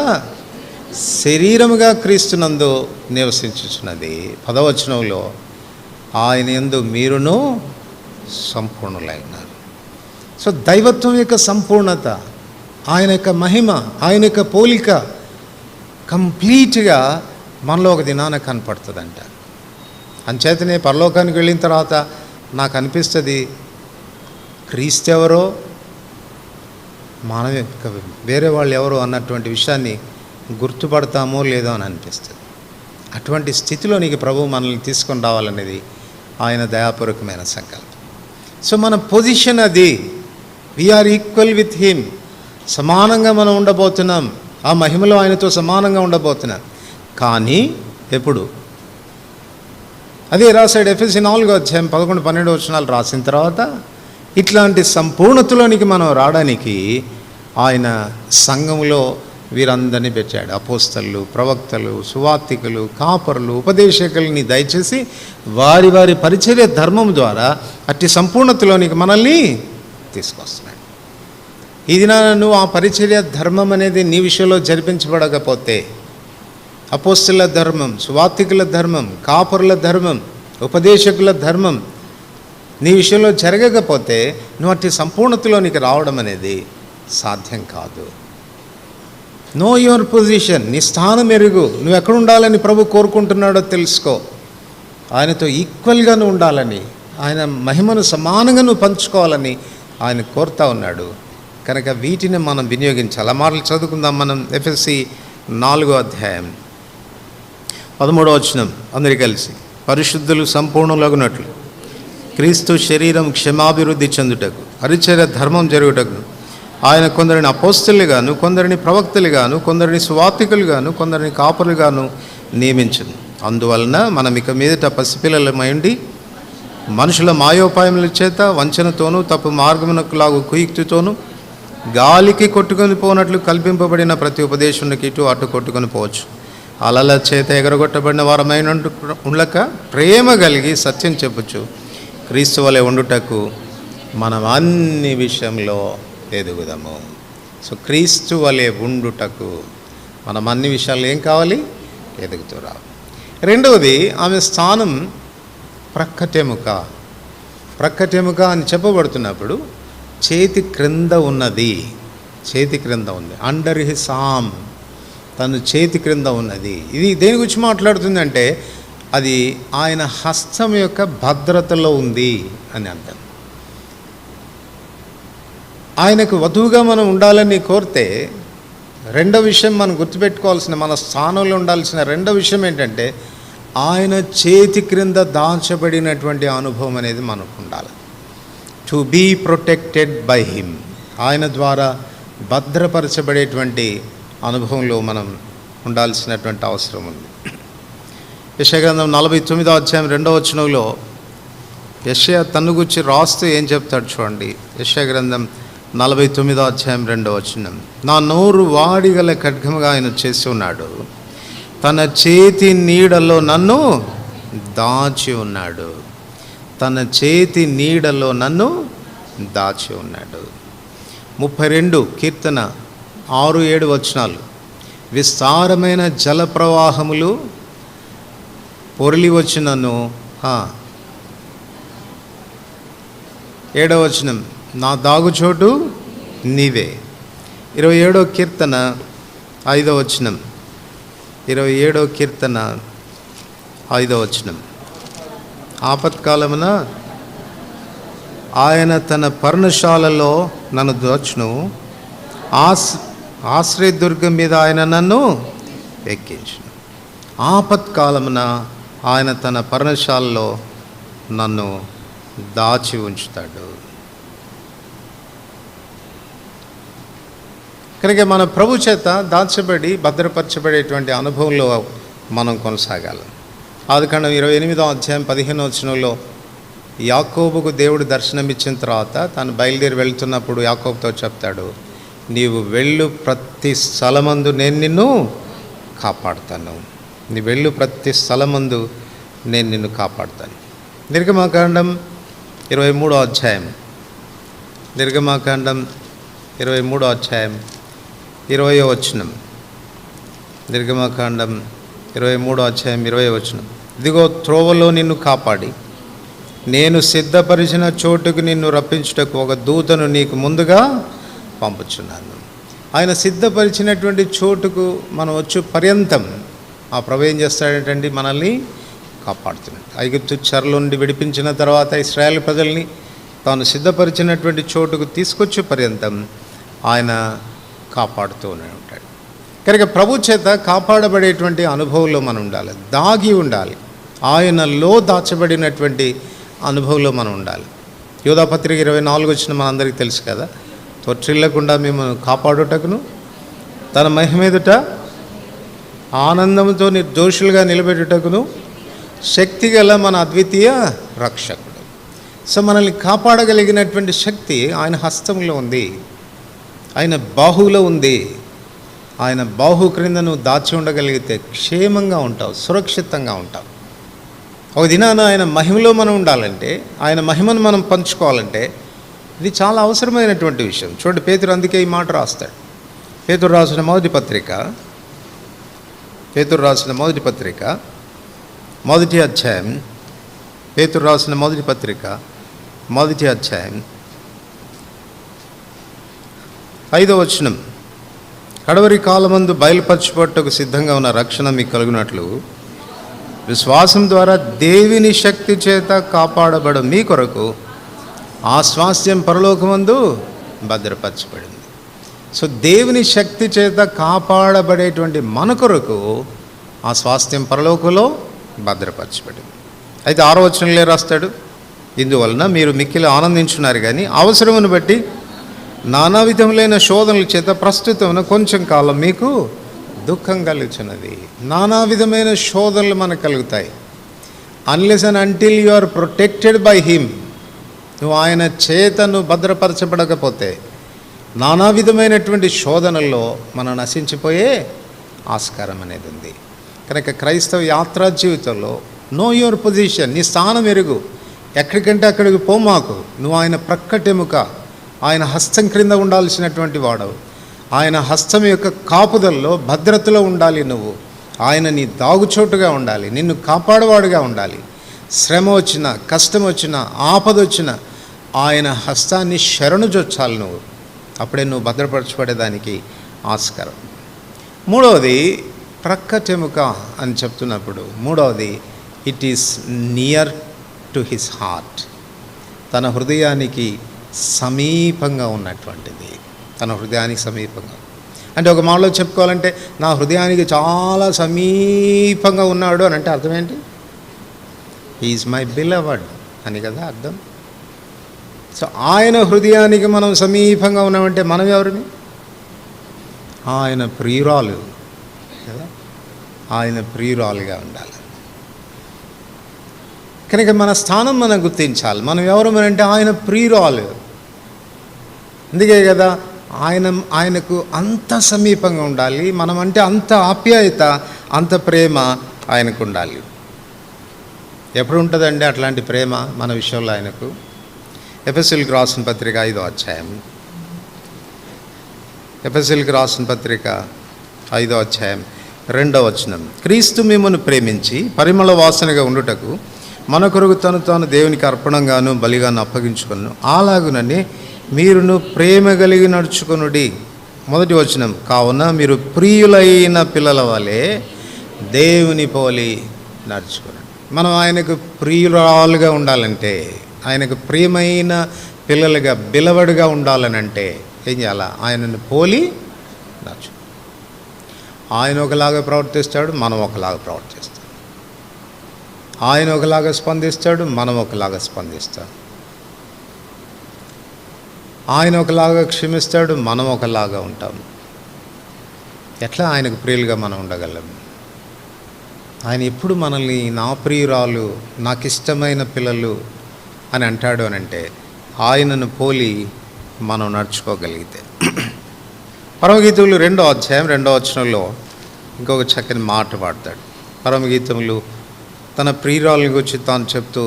శరీరముగా క్రీస్తునందు నివసించుచున్నది. 10వ వచనంలో ఆయన యందు మీరును సంపూర్ణులై ఉన్నారు. సో దైవత్వం యొక్క సంపూర్ణత, ఆయన యొక్క మహిమ, ఆయన యొక్క పోలిక కంప్లీట్గా మనలో ఒక దినాన కనపడుతుందంట. అంచేతనే పరలోకానికి వెళ్ళిన తర్వాత నాకు అనిపిస్తుంది, క్రీస్తు ఎవరో మనం వేరే వాళ్ళు ఎవరో అన్నటువంటి విషయాన్ని గుర్తుపడతామో లేదో అని అనిపిస్తుంది. అటువంటి స్థితిలోనికి ప్రభు మనల్ని తీసుకొని రావాలనేది ఆయన దయాపూర్వకమైన సంకల్పం. సో మన పొజిషన్ అది. We are equal with him. సమానంగా మనం ఉండబోతున్నాం, ఆ మహిమలో ఆయనతో సమానంగా ఉండబోతున్నాం. కానీ ఎప్పుడు? అదే రాశాడు ఎఫెసీ 4వ అధ్యాయం 11-12 వచనాలు రాసిన తర్వాత, ఇట్లాంటి సంపూర్ణతలోనికి మనం రావడానికి ఆయన సంఘంలో వీరందరినీ పెట్టాడు. అపోస్తలు, ప్రవక్తలు, సువార్తికులు, కాపరులు, ఉపదేశకుల్ని దయచేసి వారి వారి పరిచర్య ధర్మం ద్వారా అట్టి సంపూర్ణతలోనికి మనల్ని తీసుకొస్తున్నాడు. ఈ దినాన నువ్వు ఆ పరిచర్య ధర్మం అనేది నీ విషయంలో జరిపించబడకపోతే, అపోస్తల ధర్మం, సువార్తికుల ధర్మం, కాపరుల ధర్మం, ఉపదేశకుల ధర్మం నీ విషయంలో జరగకపోతే నువ్వు అట్టి సంపూర్ణతలోనికి రావడం అనేది సాధ్యం కాదు. నో యువర్ పొజిషన్, నీ స్థానం ఎరుగు. నువ్వు ఎక్కడ ఉండాలని ప్రభు కోరుకుంటున్నాడో తెలుసుకో. ఆయనతో ఈక్వల్గా నువ్వు ఉండాలని, ఆయన మహిమను సమానంగా నువ్వు పంచుకోవాలని ఆయన కోరుతా ఉన్నాడు. కనుక వీటిని మనం వినియోగించాలి. ఆ మాటలు చదువుకుందాం మనం. ఎఫెసీ 4:13 అందరికీ కలిసి. పరిశుద్ధులు సంపూర్ణులగునట్లు క్రీస్తు శరీరం క్షమాభివృద్ధి చెందుటకు పరిచర్య ధర్మం జరుగుటకు ఆయన కొందరిని అపోస్తలుగాను, కొందరిని ప్రవక్తలుగాను, కొందరిని సువార్తికులుగాను, కొందరిని కాపరులుగాను నియమించును. అందువలన మనం ఇక మీదట పసిపిల్లలమైండి మనుషుల మాయోపాయముల చేత వంచనతోనూ తప్పు మార్గమునకు లాగు కుయుక్తితోనూ గాలికి కొట్టుకొని పోనట్లు కల్పింపబడిన ప్రతి ఉపదేశానికి ఇటు అటు కొట్టుకొని పోవచ్చు. అలల చేత ఎగరగొట్టబడిన వారమైన ఉండక ప్రేమ కలిగి సత్యం చెప్పచ్చు క్రీస్తు వలె ఉండుటకు మనం అన్ని విషయంలో ఎదుగుదాము. సో క్రీస్తు వలె ఉండుటకు మనం అన్ని విషయాల్లో ఏం కావాలి? ఎదుగుతూ రావాలి. రెండవది, ఆమె స్థానం ప్రక్కటెముక అని చెప్పబడుతున్నప్పుడు చేతి క్రింద ఉన్నది, చేతి క్రింద ఉంది. అండర్ హిస్ ఆర్మ్, తను చేతి క్రింద ఉన్నది. ఇది దేని గురించి మాట్లాడుతుందంటే అది ఆయన హస్తం యొక్క భద్రతలో ఉంది అని అర్థం. ఆయనకు వధువుగా మనం ఉండాలని కోరితే రెండో విషయం మనం గుర్తుపెట్టుకోవాల్సిన, మన స్థానంలో ఉండాల్సిన రెండో విషయం ఏంటంటే ఆయన చేతి క్రింద దాచబడినటువంటి అనుభవం అనేది మనకు ఉండాలి. To be protected by him, ఆయన ద్వారా భద్రపరచబడేటువంటి అనుభవంలో మనం ఉండాల్సినటువంటి అవసరం ఉంది. యెషయా గ్రంథం 49:2 యెషయా తన్ను గురించి రాస్తూ ఏం చెప్తాడు చూడండి. యెషయా గ్రంథం 49:2 నా నోరు వాడిగల ఖడ్గముగా ఆయన చేసి ఉన్నాడు, తన చేతి నీడలో నన్ను దాచి ఉన్నాడు, తన చేతి నీడలో నన్ను దాచి ఉన్నాడు. 32 కీర్తన 6-7 విస్తారమైన జల ప్రవాహములు పొరలి వచ్చి నన్ను 7 నా దాగుచోటు నీవే. 27 కీర్తన 5 27 కీర్తన 5 ఆపత్కాలమున ఆయన తన పర్ణశాలలో నన్ను దోచును, ఆశ్రయదుర్గం మీద ఆయన నన్ను ఎక్కించును. ఆపత్కాలమున ఆయన తన పర్ణశాలలో నన్ను దాచి ఉంచుతాడు. కనుక మన ప్రభు చేత దాచబడి భద్రపరచబడేటువంటి అనుభవంలో మనం కొనసాగాలి. ఆదికాండం 28:15 యాకోబుకు దేవుడు దర్శనమిచ్చిన తర్వాత తను బయలుదేరి వెళ్తున్నప్పుడు యాకోబుతో చెప్తాడు, నీవు వెళ్ళు ప్రతి స్థలమందు నేను నిన్ను కాపాడుతాను, నీ వెళ్ళు ప్రతి స్థలమందు నేను నిన్ను కాపాడుతాను. నిర్గమాకాండం 23 నిర్గమాకాండం 23 20 నిర్గమాకాండం 23 20 ఇదిగో త్రోవలో నిన్ను కాపాడి నేను సిద్ధపరిచిన చోటుకు నిన్ను రప్పించుటకు ఒక దూతను నీకు ముందుగా పంపుచున్నాను. ఆయన సిద్ధపరిచినటువంటి చోటుకు మనం వచ్చే పర్యంతం ఆ ప్రభు ఏం చేస్తాడంటే మనల్ని కాపాడుతున్నాడు. ఐగుప్తు చెరలో నుండి విడిపించిన తర్వాత ఇశ్రాయేలు ప్రజల్ని తాను సిద్ధపరిచినటువంటి చోటుకు తీసుకొచ్చే పర్యంతం ఆయన కాపాడుతూ ఉంటాడు. కనుక ప్రభు చేత కాపాడబడేటువంటి అనుభవంలో మనం ఉండాలి, దాగి ఉండాలి, ఆయనలో దాచబడినటువంటి అనుభవంలో మనం ఉండాలి. యోధాపత్రిక 24 మనందరికీ తెలుసు కదా, తొట్టిల్లకుండా మేము కాపాడుటకును తన మహిమేదుట ఆనందంతో నిర్దోషులుగా నిలబెట్టుటకును శక్తిగల మన అద్వితీయ రక్షకుడు. సో మనల్ని కాపాడగలిగినటువంటి శక్తి ఆయన హస్తంలో ఉంది, ఆయన బాహువులో ఉంది. ఆయన బాహు క్రింద నువ్వు దాచి ఉండగలిగితే క్షేమంగా ఉంటావు, సురక్షితంగా ఉంటావు. ఒక దినాన ఆయన మహిమలో మనం ఉండాలంటే, ఆయన మహిమను మనం పంచుకోవాలంటే ఇది చాలా అవసరమైనటువంటి విషయం. చూడండి, పేతురు అందుకే ఈ మాట రాస్తాడు. పేతురు రాసిన మొదటి పత్రిక 1 అధ్యాయం, పేతురు రాసిన మొదటి పత్రిక 1 అధ్యాయం 5వ వచనం, కడవరి కాలమందు బయలుపరచుటకు సిద్ధంగా ఉన్న రక్షణ మీకు కలుగునట్లు విశ్వాసం ద్వారా దేవుని శక్తి చేత కాపాడబడు మీ కొరకు ఆ స్వాస్థ్యం పరలోకమందు భద్రపరచబడింది. సో దేవుని శక్తి చేత కాపాడబడేటువంటి మన కొరకు ఆ స్వాస్థ్యం పరలోకంలో భద్రపరచబడింది. అయితే 6వ వచనంలో రాస్తాడు, ఇందువలన మీరు మిక్కిలి ఆనందించున్నారు కానీ అవసరమును బట్టి నానా విధములైన శోధనల చేత ప్రస్తుతం కొంచెం కాలం మీకు దుఃఖం కలుగుతున్నది. నానా విధమైన శోధనలు మనకు కలుగుతాయి. Unless and until you are protected by him, నువ్వు ఆయన చేత నువ్వు భద్రపరచబడకపోతే నానా విధమైనటువంటి శోధనల్లో మనం నశించిపోయే ఆస్కారం అనేది ఉంది. కనుక క్రైస్తవ యాత్రా జీవితంలో నో యువర్ పొజిషన్, నీ స్థానం ఎరుగు. ఎక్కడికంటే అక్కడికి పోమాకు. నువ్వు ఆయన ప్రక్కటెముక, ఆయన హస్తం క్రింద ఉండాల్సినటువంటి వాడవు. ఆయన హస్తం యొక్క కాపుదల్లో భద్రతలో ఉండాలి. నువ్వు ఆయన నీ దాగుచోటుగా ఉండాలి, నిన్ను కాపాడేవాడుగా ఉండాలి. శ్రమ వచ్చినా, కష్టం వచ్చినా, ఆపద వచ్చినా ఆయన హస్తాన్ని శరణుజొచ్చాలి నువ్వు. అప్పుడే నువ్వు భద్రపరచబడేదానికి ఆస్కారం. 3వది ప్రక్కటెముక అని చెప్తున్నప్పుడు 3వది it is near to his heart, తన హృదయానికి సమీపంగా ఉన్నటువంటిది. తన హృదయానికి సమీపంగా అంటే ఒక మాటలో చెప్పుకోవాలంటే నా హృదయానికి చాలా సమీపంగా ఉన్నాడు అని అంటే అర్థం ఏంటి? ఈజ్ మై బిలవర్డ్ అని కదా అర్థం. సో ఆయన హృదయానికి మనం సమీపంగా ఉన్నామంటే మనం ఎవరిని? ఆయన ప్రియురాలు కదా, ఆయన ప్రియురాలుగా ఉండాలి. కనుక మన స్థానం మనం గుర్తించాలి. మనం ఎవరు అంటే ఆయన ప్రియురాలు. అందుకే కదా ఆయనకు అంత సమీపంగా ఉండాలి. మనం అంటే అంత ఆప్యాయత, అంత ప్రేమ ఆయనకు ఉండాలి. ఎప్పుడు ఉంటుందండి అట్లాంటి ప్రేమ మన విషయంలో ఆయనకు? ఎఫెసీయులకు రాసిన పత్రిక 5వ అధ్యాయం, ఎఫెసీయులకు రాసిన పత్రిక 5వ అధ్యాయం 2వ వచనం, క్రీస్తు మిమ్మును ప్రేమించి పరిమళ వాసనగా ఉండుటకు మన కొరకు తాను దేవునికి అర్పణంగాను బలిగాను అప్పగించుకొను, అలాగునని మీరును ప్రేమ కలిగి నడుచుకొనుడి. 1వ వచనం, కావున మీరు ప్రియులైన పిల్లల వలె దేవుని పోలి నడుచుకోండి. మనం ఆయనకు ప్రియురాలుగా ఉండాలంటే, ఆయనకు ప్రియమైన పిల్లలుగా బిలవడుగా ఉండాలనంటే ఏం చేయాలా? ఆయనను పోలి నడుచు. ఆయన ఒకలాగా ప్రవర్తిస్తాడు, మనం ఒకలాగా ప్రవర్తిస్తాం. ఆయన ఒకలాగా స్పందిస్తాడు, మనం ఒకలాగా స్పందిస్తాం. ఆయన ఒకలాగా క్షమిస్తాడు, మనం ఒకలాగా ఉంటాం. ఎట్లా ఆయనకు ప్రియులుగా మనం ఉండగలం? ఆయన ఎప్పుడు మనల్ని నా ప్రియురాలు, నాకు ఇష్టమైన పిల్లలు అని అంటాడు అని అంటే ఆయనను పోలి మనం నడుచుకోగలిగితే. పరమగీతములు 2వ అధ్యాయం 2వ వచనంలో ఇంకొక చక్కని మాట వాడతాడు. పరమగీతములు తన ప్రియురాలని గురించి తాను చెప్తూ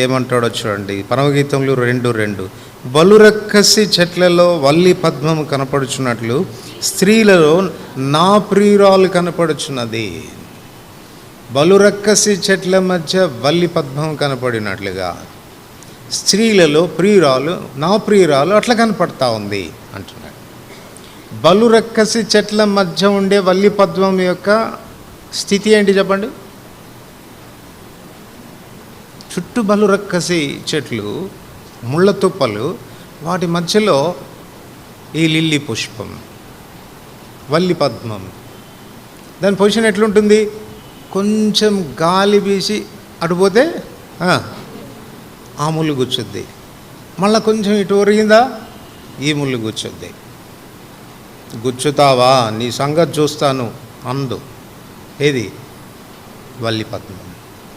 ఏమంటాడో చూడండి. పరమగీతములు 2:2, బలురక్కసి చెట్లలో వల్లి పద్మము కనపడుచున్నట్లు స్త్రీలలో నా ప్రియురాలు కనపడుచున్నది. బలురక్కసి చెట్ల మధ్య వల్లి పద్మం కనపడినట్లుగా స్త్రీలలో ప్రియురాలు, నా ప్రియురాలు అట్లా కనపడతా ఉంది అంటున్నాడు. బలురక్కసి చెట్ల మధ్య ఉండే వల్లి పద్మం యొక్క స్థితి ఏంటి చెప్పండి? చుట్టూ బలురక్కసి చెట్లు, ముళ్ళ తుప్పలు, వాటి మధ్యలో ఈ లిల్లీ పుష్పం, వల్లి పద్మం. దాని పొజిషన్ ఎట్లుంటుంది? కొంచెం గాలి వీసి అటుపోతే ఆ ముళ్ళు కూర్చుద్ది, మళ్ళీ కొంచెం ఇటు ఒరిగిందా ఈ ముళ్ళు కూర్చుద్ది. గుచ్చుతావా నీ సంగతి చూస్తాను అందు. ఏది? వల్లి పద్మం.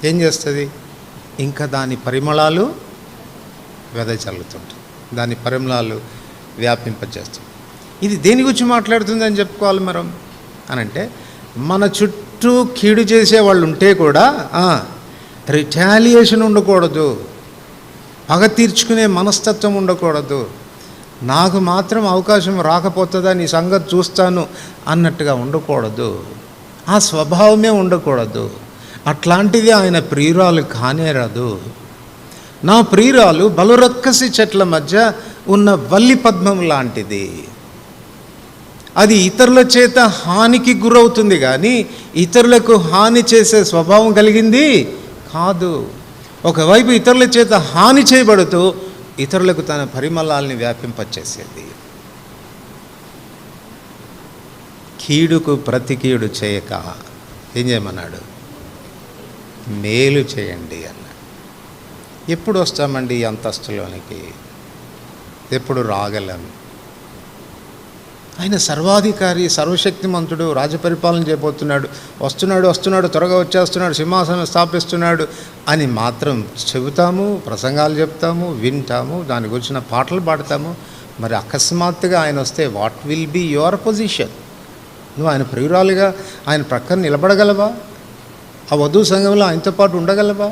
ఏం చేస్తుంది? ఇంకా దాని పరిమళాలు వెదజల్లుతుంటుంది, దాని పరిమళాలు వ్యాపింపజేస్తుంది. ఇది దేని గురించి మాట్లాడుతుందని చెప్పుకోవాలి మనం అని అంటే, మన చుట్టూ కీడు చేసే వాళ్ళు ఉంటే కూడా రిటాలియేషన్ ఉండకూడదు, పగ తీర్చుకునే మనస్తత్వం ఉండకూడదు, నాకు మాత్రం అవకాశం రాకపోతుందా నీ సంగతి చూస్తాను అన్నట్టుగా ఉండకూడదు, ఆ స్వభావమే ఉండకూడదు. అట్లాంటిది ఆయన ప్రియురాలు కానేరాదు. నా ప్రియురాలు బలురక్కసి చెట్ల మధ్య ఉన్న వల్లి పద్మం లాంటిది. అది ఇతరుల చేత హానికి గురవుతుంది, కానీ ఇతరులకు హాని చేసే స్వభావం కలిగింది కాదు. ఒకవైపు ఇతరుల చేత హాని చేయబడుతూ ఇతరులకు తన పరిమళాల్ని వ్యాపింపచేసేది. కీడుకు ప్రతి కీడు చేయక ఏం చేయమన్నాడు? మేలు చేయండి అన్నాడు. ఎప్పుడు వస్తామండి ఈ అంతస్తులోనికి? ఎప్పుడు రాగలం? ఆయన సర్వాధికారి, సర్వశక్తిమంతుడు, రాజపరిపాలన చేయబోతున్నాడు, వస్తున్నాడు, త్వరగా వచ్చేస్తున్నాడు, సింహాసనం స్థాపిస్తున్నాడు అని మాత్రం చెబుతాము, ప్రసంగాలు చెప్తాము, వింటాము, దాని గురించిన పాటలు పాడతాము. మరి అకస్మాత్తుగా ఆయన వస్తే what will be your position? నువ్వు ఆయన ప్రియురాలుగా ఆయన ప్రక్కన నిలబడగలవా? ఆ వధువు సంఘంలో ఆయనతో పాటు ఉండగలవా?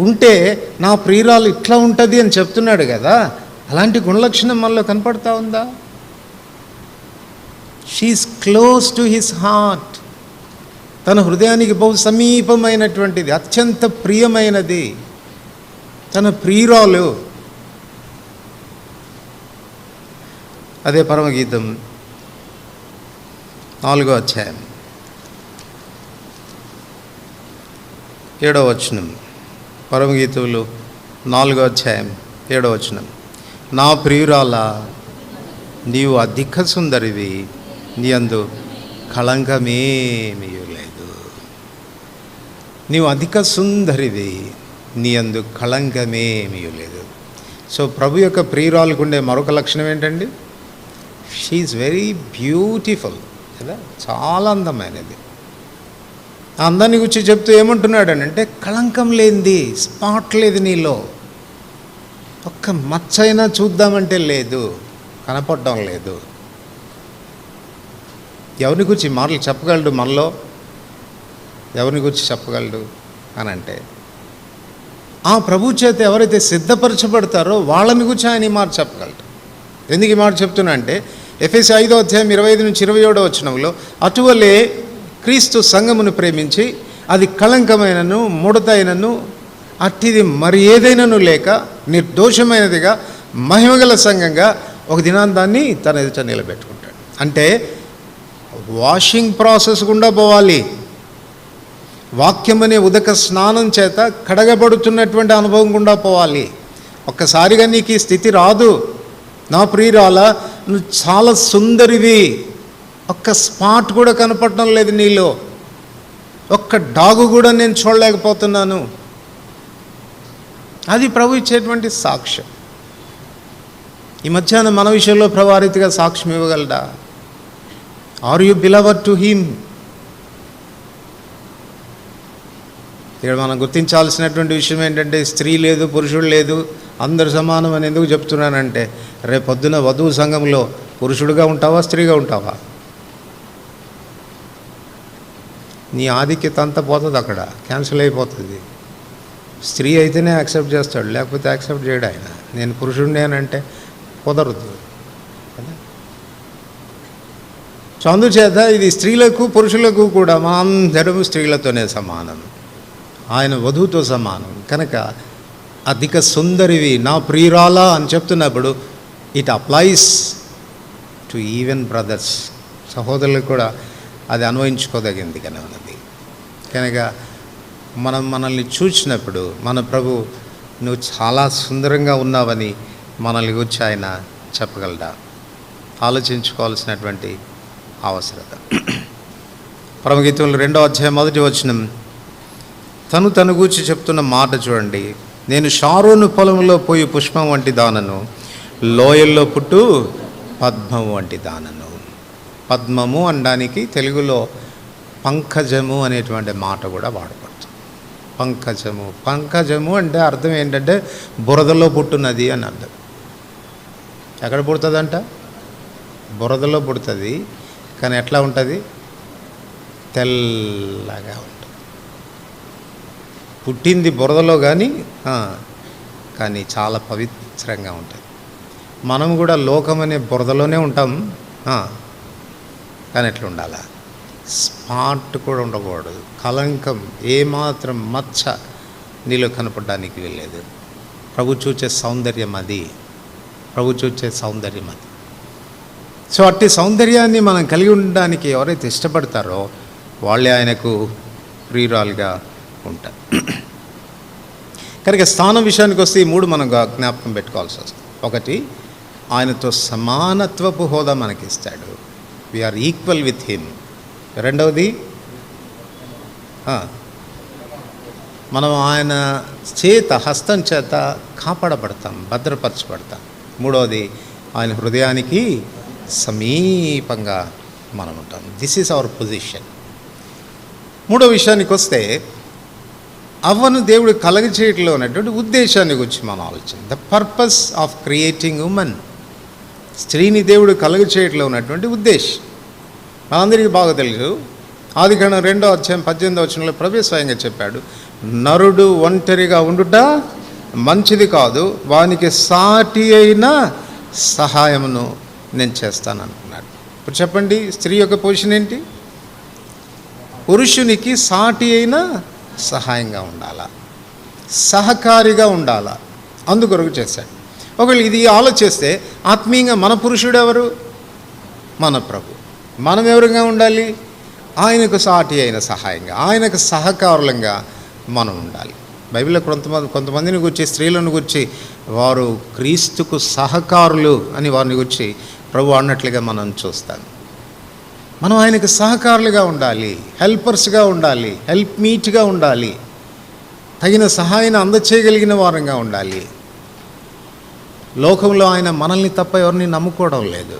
ఉంటే నా ప్రియురాలు ఇట్లా ఉంటుంది అని చెప్తున్నాడు కదా, అలాంటి గుణలక్షణం మనలో కనపడతా ఉందా? She is close to his heart. తన హృదయానికి బహు సమీపమైనటువంటిది, అత్యంత ప్రియమైనది తన ప్రియురాలు. అదే పరమగీతం 4వ అధ్యాయం 7వ వచనం. పరమగీతులు 4వ అధ్యాయం 7వ వచనం. నా ప్రియురాలా, నీవు అధిక సుందరివి, నీ అందు కళంకమేమీ లేదు. నీవు అధిక సుందరివి, నీ అందు కళంకమేమీ లేదు. సో ప్రభు యొక్క ప్రియురాలకు ఉండే మరొక లక్షణం ఏంటండి? షీఈస్ వెరీ బ్యూటిఫుల్ కదా, చాలా అందమైనది. ఆ అందాన్ని గురించి చెప్తూ ఏమంటున్నాడనంటే, కళంకం లేనిది, స్పాట్ లేదు నీలో, ఒక్క మచ్చైనా చూద్దామంటే లేదు, కనపడడం లేదు. ఎవరిని గురించి మాటలు చెప్పగలడు? మనలో ఎవరిని గురించి చెప్పగలడు అని అంటే, ఆ ప్రభు చేత ఎవరైతే సిద్ధపరచబడతారో వాళ్ళని గురించి ఆయన ఈ మాట చెప్పగలడు. ఎందుకు ఈ మాట చెప్తున్నా అంటే, ఎఫెసీ 5వ అధ్యాయం 25-27 వచనంలో, అటువలే క్రీస్తు సంఘమును ప్రేమించి అది కళంకమైనను ముడతైనను అట్టిది మరి ఏదైనాను లేక నిర్దోషమైనదిగా మహిమగల సంఘంగా ఒక దినాంతాన్ని తన ఎదుట నిలబెట్టుకుంటాడు. అంటే వాషింగ్ ప్రాసెస్ గుండా పోవాలి. వాక్యం అనే ఉదక స్నానం చేత కడగబడుతున్నటువంటి అనుభవం గుండా పోవాలి. ఒక్కసారిగా నీకు ఈ స్థితి రాదు. నా ప్రియురాలా, నువ్వు చాలా సుందరివి, ఒక్క స్పాట్ కూడా కనపడటం లేదు నీలో, ఒక్క డాగు కూడా నేను చూడలేకపోతున్నాను. అది ప్రభు ఇచ్చేటువంటి సాక్ష్యం. ఈ మధ్యాహ్నం మన విషయంలో ప్రభు ఆ రీతిగా సాక్ష్యం ఇవ్వగలడా? Are you believer to him? ఇక్కడ మనం గుర్తించాల్సినటువంటి విషయం ఏంటంటే, స్త్రీ లేదు, పురుషుడు లేదు, అందరు సమానం అని ఎందుకు చెప్తున్నానంటే, రేపొద్దున వధువు సంఘంలో పురుషుడుగా ఉంటావా, స్త్రీగా ఉంటావా? నీ ఆధిక్యత అంతా పోతుంది, అక్కడ క్యాన్సిల్ అయిపోతుంది. స్త్రీ అయితేనే యాక్సెప్ట్ చేస్తాడు, లేకపోతే యాక్సెప్ట్ చేయడు ఆయన. నేను పురుషుడిని అని అంటే కుదరదు కదా. సో అందుచేత ఇది స్త్రీలకు పురుషులకు కూడా మా అందరము స్త్రీలతోనే సమానం, ఆయన వధువుతో సమానం. కనుక అధిక సుందరివి నా ప్రియురాలా అని చెప్తున్నప్పుడు it applies to even brothers, సహోదరులకు కూడా అది అన్వయించుకోదగింది కనుక ఉన్నది. కనుక మనల్ని చూసినప్పుడు మన ప్రభు నువ్వు చాలా సుందరంగా ఉన్నావని మనల్ని గురించి ఆయన చెప్పగలడా? ఆలోచించుకోవాల్సినటువంటి అవసరత. పరమగీతంలో 2వ అధ్యాయం 1వ వచనం, తను గూర్చి చెప్తున్న మాట చూడండి. నేను షారోను పొలంలో పోయి పుష్పం వంటి దానను, లోయల్లో పుట్టు పద్మం వంటి దానను. పద్మము అనడానికి తెలుగులో పంకజము అనేటువంటి మాట కూడా వాడబడుతుంది. పంకజము అంటే అర్థం ఏంటంటే బురదలో పుట్టున్నది అని అర్థం. ఎక్కడ పుడుతుందంట? బురదలో పుడుతుంది. కానీ ఎట్లా ఉంటుంది? తెల్లగా ఉంటుంది. పుట్టింది బురదలో కానీ చాలా పవిత్రంగా ఉంటుంది. మనం కూడా లోకం అనే బురదలోనే ఉంటాం, కానీ ఎట్లా ఉండాలా? స్పాట్ కూడా ఉండకూడదు, కలంకం ఏమాత్రం మచ్చ నీలో కనపడడానికి వెళ్ళలేదు. ప్రభు చూచే సౌందర్యం అది, ప్రభు చూచే సౌందర్యం అది. సో అట్టి సౌందర్యాన్ని మనం కలిగి ఉండడానికి ఎవరైతే ఇష్టపడతారో వాళ్ళే ఆయనకు ప్రియురాలుగా ఉంటారు. కనుక స్థానం విషయానికి వస్తే ఈ 3 మనం జ్ఞాపకం పెట్టుకోవాల్సి వస్తుంది. ఒకటి, ఆయనతో సమానత్వపు హోదా మనకి ఇస్తాడు, వీఆర్ ఈక్వల్ విత్ హిమ్. రెండవది, మనం ఆయన హస్తం చేత కాపాడబడతాం, భద్రపరచబడతాం. మూడవది, ఆయన హృదయానికి సమీపంగా మనం ఉంటాం. This is our position. మూడో విషయానికి వస్తే, అవ్వను దేవుడు కలగచేయటంలో ఉన్నటువంటి ఉద్దేశాన్ని గురించి మనం ఆలోచన. The purpose of creating women. స్త్రీని దేవుడు కలగచేయటంలో ఉన్నటువంటి ఉద్దేశం మనందరికీ బాగా తెలుసు. ఆదికాండం 2వ అధ్యాయం 18వ వచనంలో ప్రభువే స్వయంగా చెప్పాడు, నరుడు ఒంటరిగా ఉండుట మంచిది కాదు, వానికి సాటి అయిన సహాయమును నేను చేస్తాను అనుకున్నాడు. ఇప్పుడు చెప్పండి, స్త్రీ యొక్క పొజిషన్ ఏంటి? పురుషునికి సాటి అయిన సహాయంగా ఉండాలా, సహకారిగా ఉండాలా, అందుకొరకు చేశాడు. ఒకవేళ ఇది ఆలోచిస్తే ఆత్మీయంగా మన పురుషుడు ఎవరు? మన ప్రభు. మనం ఎవరుగా ఉండాలి? ఆయనకు సాటి అయిన సహాయంగా, ఆయనకు సహకారులంగా మనం ఉండాలి. బైబిల్లో కొంతమందిని గురించి, స్త్రీలను గురించి, వారు క్రీస్తుకు సహకారులు అని వారిని గురించి ప్రభు అన్నట్లుగా మనం చూస్తాం. మనం ఆయనకు సహకారులుగా ఉండాలి, హెల్పర్స్గా ఉండాలి, హెల్ప్ మీట్గా ఉండాలి, తగిన సహాయాన్ని అందచేయగలిగిన వారంగా ఉండాలి. లోకంలో ఆయన మనల్ని తప్ప ఎవరిని నమ్ముకోవడం లేదు.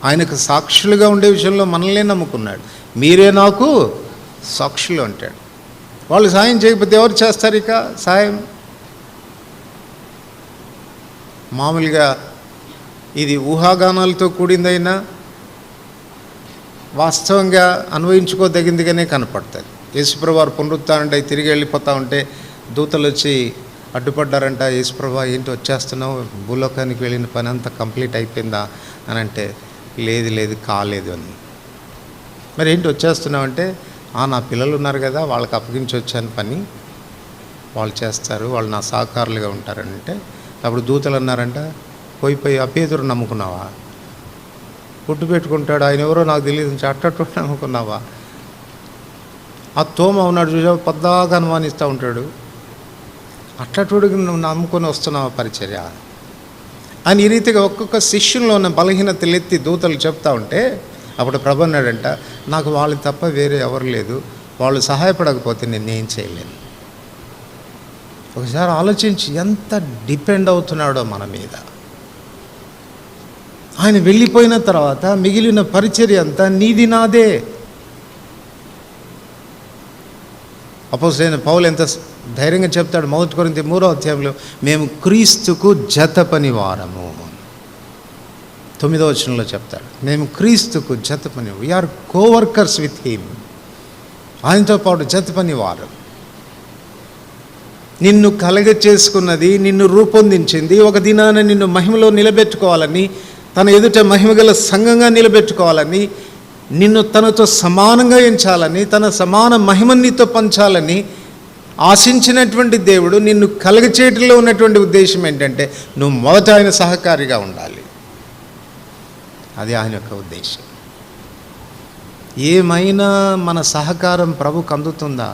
ఆయనకు సాక్షులుగా ఉండే విషయంలో మనల్నే నమ్ముకున్నాడు. మీరే నాకు సాక్షులు అంటాడు. వాళ్ళు సాయం చేయకపోతే ఎవరు చేస్తారు? ఇక సాయం మామూలుగా ఇది ఊహాగానాలతో కూడిందైనా వాస్తవంగా అన్వయించుకోదగిందిగానే కనపడుతుంది. యేసుప్రభు వారు పునరుత్థానంటే తిరిగి వెళ్ళిపోతూ ఉంటే దూతలు వచ్చి అడ్డుపడ్డారంట. యేసుప్రభు ఏంటి వచ్చేస్తున్నావు, భూలోకానికి వెళ్ళిన పని అంతా కంప్లీట్ అయిపోయిందా అని అంటే, లేదు కాలేదు అని. మరి ఏంటి వచ్చేస్తున్నావు అంటే, నా పిల్లలు ఉన్నారు కదా, వాళ్ళకి అప్పగించి వచ్చాను పని, వాళ్ళు చేస్తారు, వాళ్ళు నా సహకారులుగా ఉంటారంటే, అప్పుడు దూతలు అన్నారంట, పోయి ఆ పేతురు నమ్ముకున్నావా? పుట్టు పెట్టుకుంటాడు, ఆయన ఎవరో నాకు తెలియదు, అట్టట్టు నమ్ముకున్నావా? ఆ తోమ ఉన్నాడు చూసావు, పద్దాగా అనుమానిస్తూ ఉంటాడు, అట్టటుడికి నువ్వు నమ్ముకొని వస్తున్నావా పరిచర్య అని. ఈ రీతిగా ఒక్కొక్క శిష్యుల్లో ఉన్న బలహీనతలు ఎత్తి దూతలు చెప్తా ఉంటే, అప్పుడు ప్రభు అన్నాడంట, నాకు వాళ్ళు తప్ప వేరే ఎవరు లేదు, వాళ్ళు సహాయపడకపోతే నేనేం చేయలేను. ఒకసారి ఆలోచించి ఎంత డిపెండ్ అవుతున్నాడో మన మీద. ఆయన వెళ్ళిపోయిన తర్వాత మిగిలిన పరిచర్య అంతా నీది నాదే. అపోస్తలుడైన పౌలు ఎంత ధైర్యంగా చెప్తాడు 1 కొరింథీ 3వ అధ్యాయంలో, మేము క్రీస్తుకు జత పని వారము. 9వ వచనంలో చెప్తాడు, మేము క్రీస్తుకు జత పని, వీఆర్ కోవర్కర్స్ విత్ హిమ్. ఆయనతో పాటు జత పని వారు. నిన్ను కలగ చేసుకున్నది, నిన్ను రూపొందించింది, ఒక దినాన నిన్ను మహిమలో నిలబెట్టుకోవాలని, తన ఎదుట మహిమగల సంఘంగా నిలబెట్టుకోవాలని, నిన్ను తనతో సమానంగా ఎంచాలని, తన సమాన మహిమను నీతో పంచాలని ఆశించినటువంటి దేవుడు నిన్ను కలగచేయటంలో ఉన్నటువంటి ఉద్దేశం ఏంటంటే, నువ్వు మొదట ఆయన సహకారిగా ఉండాలి. అది ఆయన యొక్క ఉద్దేశం. ఏమైనా మన సహకారం ప్రభుకు అందుతుందా?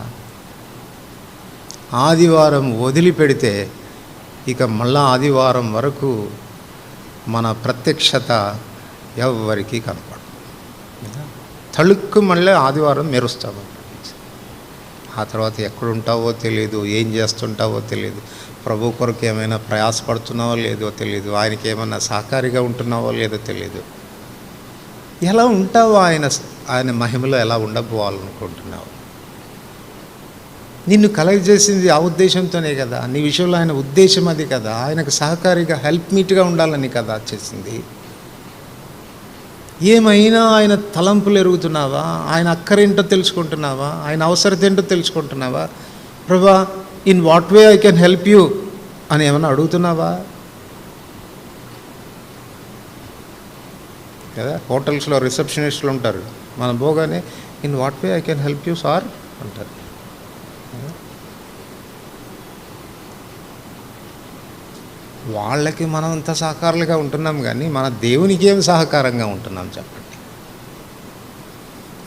ఆదివారం వదిలిపెడితే ఇక మళ్ళా ఆదివారం వరకు మన ప్రత్యక్షత ఎవరికి కనపడదు. తళుక్కు మళ్ళీ ఆదివారం మెరుస్తాము. ఆ తర్వాత ఎక్కడుంటావో తెలియదు, ఏం చేస్తుంటావో తెలియదు, ప్రభు కొరకు ఏమైనా ప్రయాసపడుతున్నావో లేదో తెలియదు, ఆయనకి ఏమైనా సహకారిగా ఉంటున్నావో లేదో తెలియదు. ఎలా ఉంటావో ఆయన మహిమలో ఎలా ఉండబోవాలనుకుంటున్నావు? నిన్ను కలగజేసింది ఆ ఉద్దేశంతోనే కదా. నీ విషయంలో ఆయన ఉద్దేశం అది కదా. ఆయనకు సహకారిగా హెల్ప్ మీట్గా ఉండాలని కదా చేసింది. ఏమైనా ఆయన తలంపులు ఎరుగుతున్నావా? ఆయన అక్కరేంటో తెలుసుకుంటున్నావా? ఆయన అవసరత ఏంటో తెలుసుకుంటున్నావా? ప్రభా, in what way I can help you అని ఏమైనా అడుగుతున్నావా? కదా, హోటల్స్లో రిసెప్షనిస్టులు ఉంటారు, మనం పోగానే in what way I can help you sir అంటారు. వాళ్ళకి మనం అంత సహకారులుగా ఉంటున్నాం, కానీ మన దేవునికి ఏం సహకారంగా ఉంటున్నాం చెప్పండి?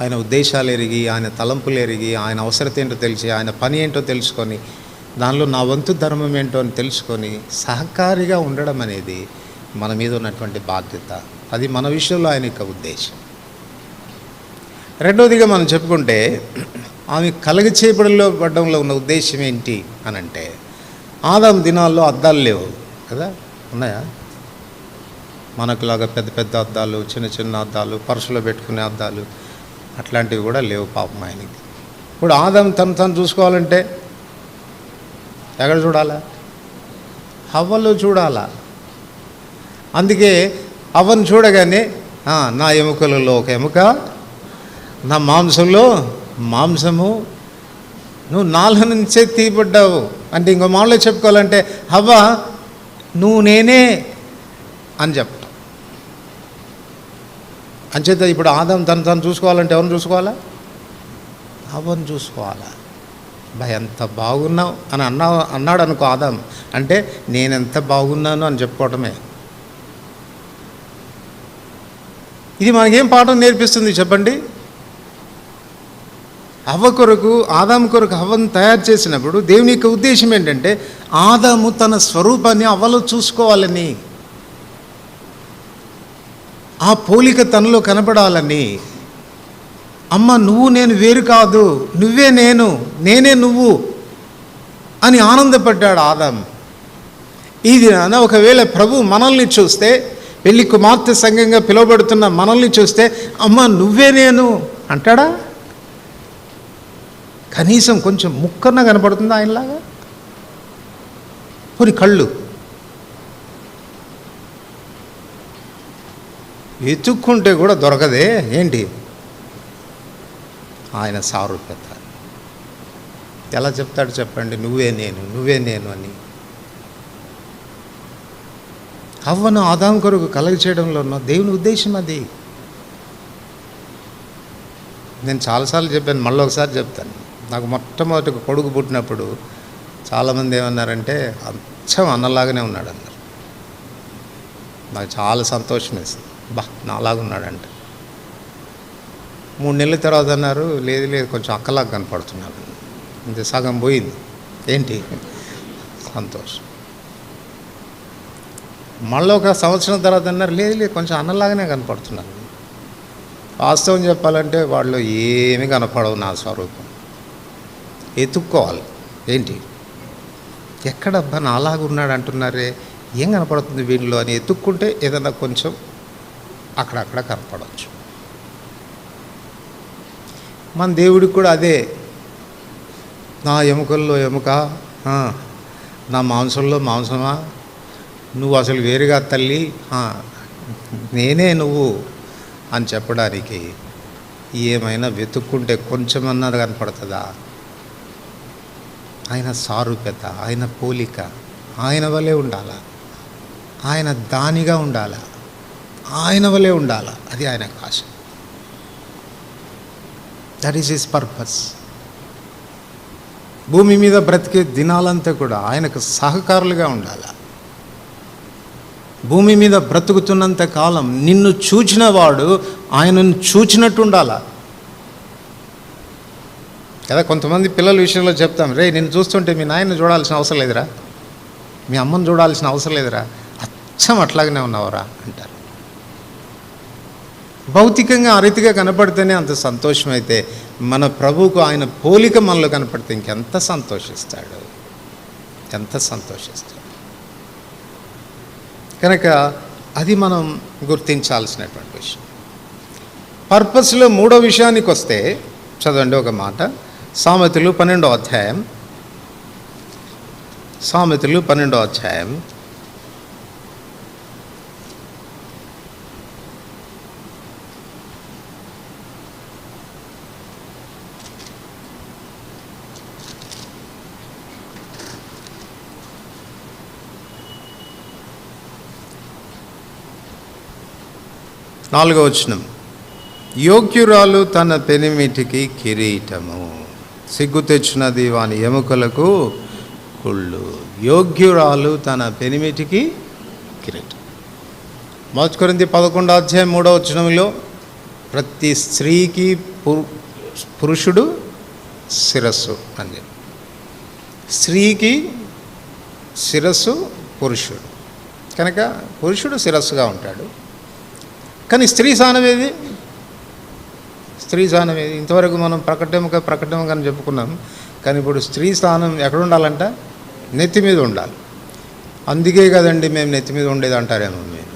ఆయన ఉద్దేశాలు ఎరిగి, ఆయన తలంపులు ఎరిగి, ఆయన అవసరత ఏంటో తెలిసి, ఆయన పని ఏంటో తెలుసుకొని, దానిలో నా వంతు ధర్మం ఏంటో అని తెలుసుకొని సహకారిగా ఉండడం అనేది మన మీద ఉన్నటువంటి బాధ్యత. అది మన విషయంలో ఆయన యొక్క ఉద్దేశం. రెండవదిగా మనం చెప్పుకుంటే, ఆమె పడడంలో ఉన్న ఉద్దేశం ఏంటి అని అంటే, ఆదాము దినాల్లో అద్దాలు లేవు కదా, ఉన్నాయా? మనకులాగా పెద్ద పెద్ద అద్దాలు, చిన్న చిన్న అద్దాలు, పర్సులో పెట్టుకునే అద్దాలు అట్లాంటివి కూడా లేవు పాపం ఆయనకి. ఇప్పుడు ఆదాము తను చూసుకోవాలంటే ఎక్కడ చూడాలా? హవ్వలో చూడాలా. అందుకే అవ్వను చూడగానే నా ఎముకలలో ఒక ఎముక, నా మాంసంలో మాంసము, నువ్వు నాలో నుంచే తీయబడ్డావు అంటే, ఇంకో మాటలో చెప్పుకోవాలంటే హవ్వ నువ్వు నేనే అని చెప్పటం. అంచేత ఇప్పుడు ఆదాం తను చూసుకోవాలంటే ఎవరిని చూసుకోవాలా? హవ్వను చూసుకోవాలా. ఎంత బాగున్నావు అని అన్నాడు అనుకో ఆదాం, అంటే నేనెంత బాగున్నాను అని చెప్పుకోవటమే. ఇది మనకేం పాఠం నేర్పిస్తుంది చెప్పండి? హవ్వ కొరకు, ఆదాం కొరకు హవ్వను తయారు చేసినప్పుడు దేవుని యొక్క ఉద్దేశం ఏంటంటే, ఆదాము తన స్వరూపాన్ని అవ్వలో చూసుకోవాలని, ఆ పోలిక తనలో కనపడాలని. అమ్మ నువ్వు నేను వేరు కాదు, నువ్వే నేను, నేనే నువ్వు అని ఆనందపడ్డాడు ఆదాం. ఈ దినాన ఒకవేళ ప్రభు మనల్ని చూస్తే, పెళ్లి కుమార్తె సంఘంగా పిలువబడుతున్న మనల్ని చూస్తే, అమ్మ నువ్వే నేను అంటాడా? కనీసం కొంచెం ముక్కన్న కనపడుతుందా ఆయనలాగా? కొన్ని కళ్ళు ఎత్తుక్కుంటే కూడా దొరకదే ఏంటి? ఆయన సారూప్యత. ఎలా చెప్తాడు చెప్పండి? నువ్వే నేను, నువ్వే నేను అని. హవ్వను ఆదాం కొరకు కలగచేయడంలో ఉన్న దేవుని ఉద్దేశం అది. నేను చాలాసార్లు చెప్పాను, మళ్ళీ ఒకసారి చెప్తాను. నాకు మొట్టమొదటి కొడుకు పుట్టినప్పుడు చాలామంది ఏమన్నారంటే, అచ్చం అన్నలాగానే ఉన్నాడు అన్నారు. నాకు చాలా సంతోషం వేసింది, నాలాగున్నాడంట. 3 నెలల తర్వాత అన్నారు, లేదు కొంచెం అక్కలాగా కనపడుతున్నాడు. ఇంత సగం పోయింది. ఏంటి సంతోషం. మళ్ళీ ఒక సంవత్సరం తర్వాత అన్నారు, లేదు కొంచెం అన్నలాగానే కనపడుతున్నాను. వాస్తవం చెప్పాలంటే వాళ్ళు ఏమీ కనపడవు నా స్వరూపం. ఎత్తుక్కోవాలి. ఏంటి ఎక్కడబ్బా నాలాగా ఉన్నాడు అంటున్నారే, ఏం కనపడుతుంది వీళ్ళలో అని ఎత్తుక్కుంటే ఏదన్నా కొంచెం అక్కడక్కడ కనపడవచ్చు. మన దేవుడికి కూడా అదే. నా ఎముకల్లో ఎముక, నా మాంసంలో మాంసమా, నువ్వు అసలు వేరుగా తల్లి, నేనే నువ్వు అని చెప్పడానికి ఏమైనా వెతుక్కుంటే కొంచెమన్నా కనపడుతుందా? ఆయన సారూప్యత, ఆయన పోలిక, ఆయన వలె ఉండాల, ఆయన దానిగా ఉండాల, ఆయన వలె ఉండాల. అది ఆయన ఆశ. That is his purpose. భూమి మీద బ్రతికే దినాలంతా కూడా ఆయనకు సహకారులుగా ఉండాలి. భూమి మీద బ్రతుకుతున్నంత కాలం నిన్ను చూచిన వాడు ఆయనను చూచినట్టు ఉండాలా కదా. కొంతమంది పిల్లల విషయంలో చెప్తాం, రే నిన్ను చూస్తుంటే మీ నాయన్ని చూడాల్సిన అవసరం లేదురా, మీ అమ్మను చూడాల్సిన అవసరం లేదురా, అచ్చం అట్లాగనే ఉన్నావురా అంటారు. భౌతికంగా ఆ రీతిగా కనపడితేనే అంత సంతోషం అయితే, మన ప్రభువుకు ఆయన పోలిక మనలో కనపడితే ఇంకెంత సంతోషిస్తాడు, ఎంత సంతోషిస్తాడు. కనుక అది మనం గుర్తించాల్సినటువంటి విషయం. పర్పస్లో 3వ విషయానికి వస్తే చదవండి ఒక మాట. సామెతలు 12వ అధ్యాయం, సామెతలు 12వ అధ్యాయం 4వ వచనం. యోగ్యురాలు తన పెనిమిటికి కిరీటము, సిగ్గు తెచ్చినది వాని ఎముకలకు కుళ్ళు. యోగ్యురాలు తన పెనిమిటికి కిరీటం. 1 కొరింథీ 11:3 ప్రతి స్త్రీకి పురుషుడు శిరస్సు అని. స్త్రీకి శిరస్సు పురుషుడు కనుక పురుషుడు శిరస్సుగా ఉంటాడు. కానీ స్త్రీ స్థానం ఏది? స్త్రీ స్థానం ఏది? ఇంతవరకు మనం ప్రకటముగా అని చెప్పుకున్నాం. కానీ ఇప్పుడు స్త్రీ స్థానం ఎక్కడ ఉండాలంట? నెత్తి మీద ఉండాలి. అందుకే కదండి మేము నెత్తి మీద ఉండేది అంటారేమో. మేము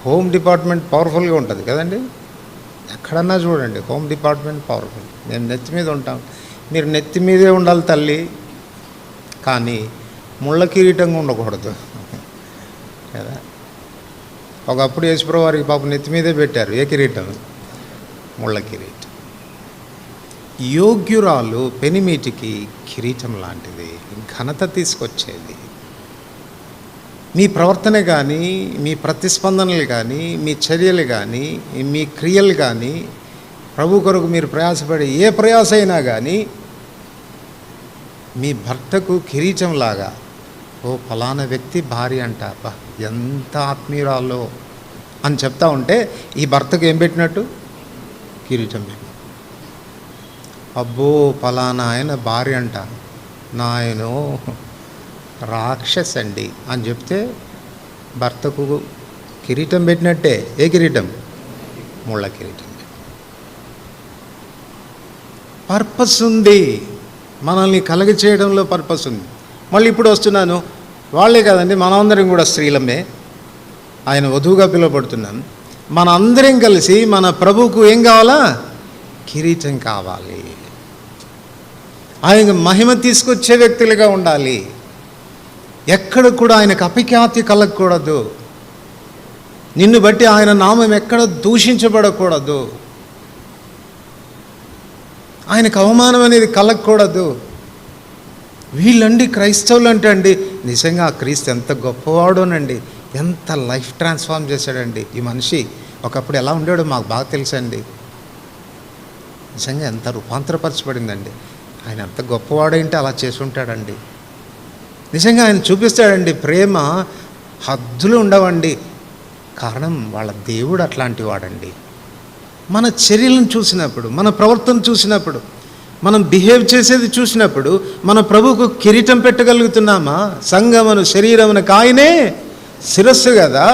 హోమ్ డిపార్ట్మెంట్ పవర్ఫుల్గా ఉంటుంది కదండి. ఎక్కడన్నా చూడండి హోమ్ డిపార్ట్మెంట్ పవర్ఫుల్. మేము నెత్తి మీద ఉంటాం. మీరు నెత్తి మీదే ఉండాలి తల్లి, కానీ ముళ్ళ కిరీటంగా ఉండకూడదు కదా. ఒకప్పుడు యేసుప్రభువు వారికి పాపం నెత్తి మీదే పెట్టారు. ఏ కిరీటం? ముళ్ళ కిరీటం. యోగ్యురాలు పెనిమిటికి కిరీటం లాంటిది, ఘనత తీసుకొచ్చేది. మీ ప్రవర్తన కానీ, మీ ప్రతిస్పందనలు కానీ, మీ చర్యలు కానీ, మీ క్రియలు కానీ, ప్రభు కొరకు మీరు ప్రయాసపడే ఏ ప్రయాస అయినా కానీ మీ భర్తకు కిరీటంలాగా, ఓ ఫలానా వ్యక్తి భార్య అంట, అబ్బా ఎంత ఆత్మీయురాలో అని చెప్తా ఉంటే ఈ భర్తకు ఏం పెట్టినట్టు? కిరీటం పెట్టి. అబ్బో ఫలానా ఆయన భార్య అంట, నాయనో రాక్షసండి అని చెప్తే భర్తకు కిరీటం పెట్టినట్టే. ఏ కిరీటం? ముళ్ళ కిరీటం. పర్పస్ ఉంది, మనల్ని కలగ చేయడంలో పర్పస్ ఉంది. మళ్ళీ ఇప్పుడు వస్తున్నాను, వాళ్ళే కదండి మనందరం కూడా స్త్రీలమే, ఆయన వధువుగా పిలువబడుతున్నాం. మన అందరం కలిసి మన ప్రభువుకు ఏం కావాలా? కిరీటం కావాలి. ఆయన మహిమ తీసుకొచ్చే వ్యక్తులుగా ఉండాలి. ఎక్కడ కూడా ఆయనకు అపఖ్యాతి కలగకూడదు. నిన్ను బట్టి ఆయన నామం ఎక్కడ దూషించబడకూడదు. ఆయనకు అవమానం అనేది కలగకూడదు. వీళ్ళండి క్రైస్తవులు అంటే అండి నిజంగా ఆ క్రీస్తు ఎంత గొప్పవాడోనండి, ఎంత లైఫ్ ట్రాన్స్ఫార్మ్ చేశాడండి. ఈ మనిషి ఒకప్పుడు ఎలా ఉండేవాడో మాకు బాగా తెలుసండి. నిజంగా ఎంత రూపాంతరపరచబడిందండి. ఆయన ఎంత గొప్పవాడేంటి అలా చేసి ఉంటాడండి. నిజంగా ఆయన చూపిస్తాడండి ప్రేమ, హద్దులు ఉండవండి. కారణం వాళ్ళ దేవుడు అట్లాంటి వాడండి. మన చర్యలను చూసినప్పుడు, మన ప్రవర్తన చూసినప్పుడు, మనం బిహేవ్ చేసేది చూసినప్పుడు మన ప్రభువుకు కిరీటం పెట్టగలుగుతున్నామా? సంఘమును శరీరమునకు ఆయనే శిరస్సు కదా.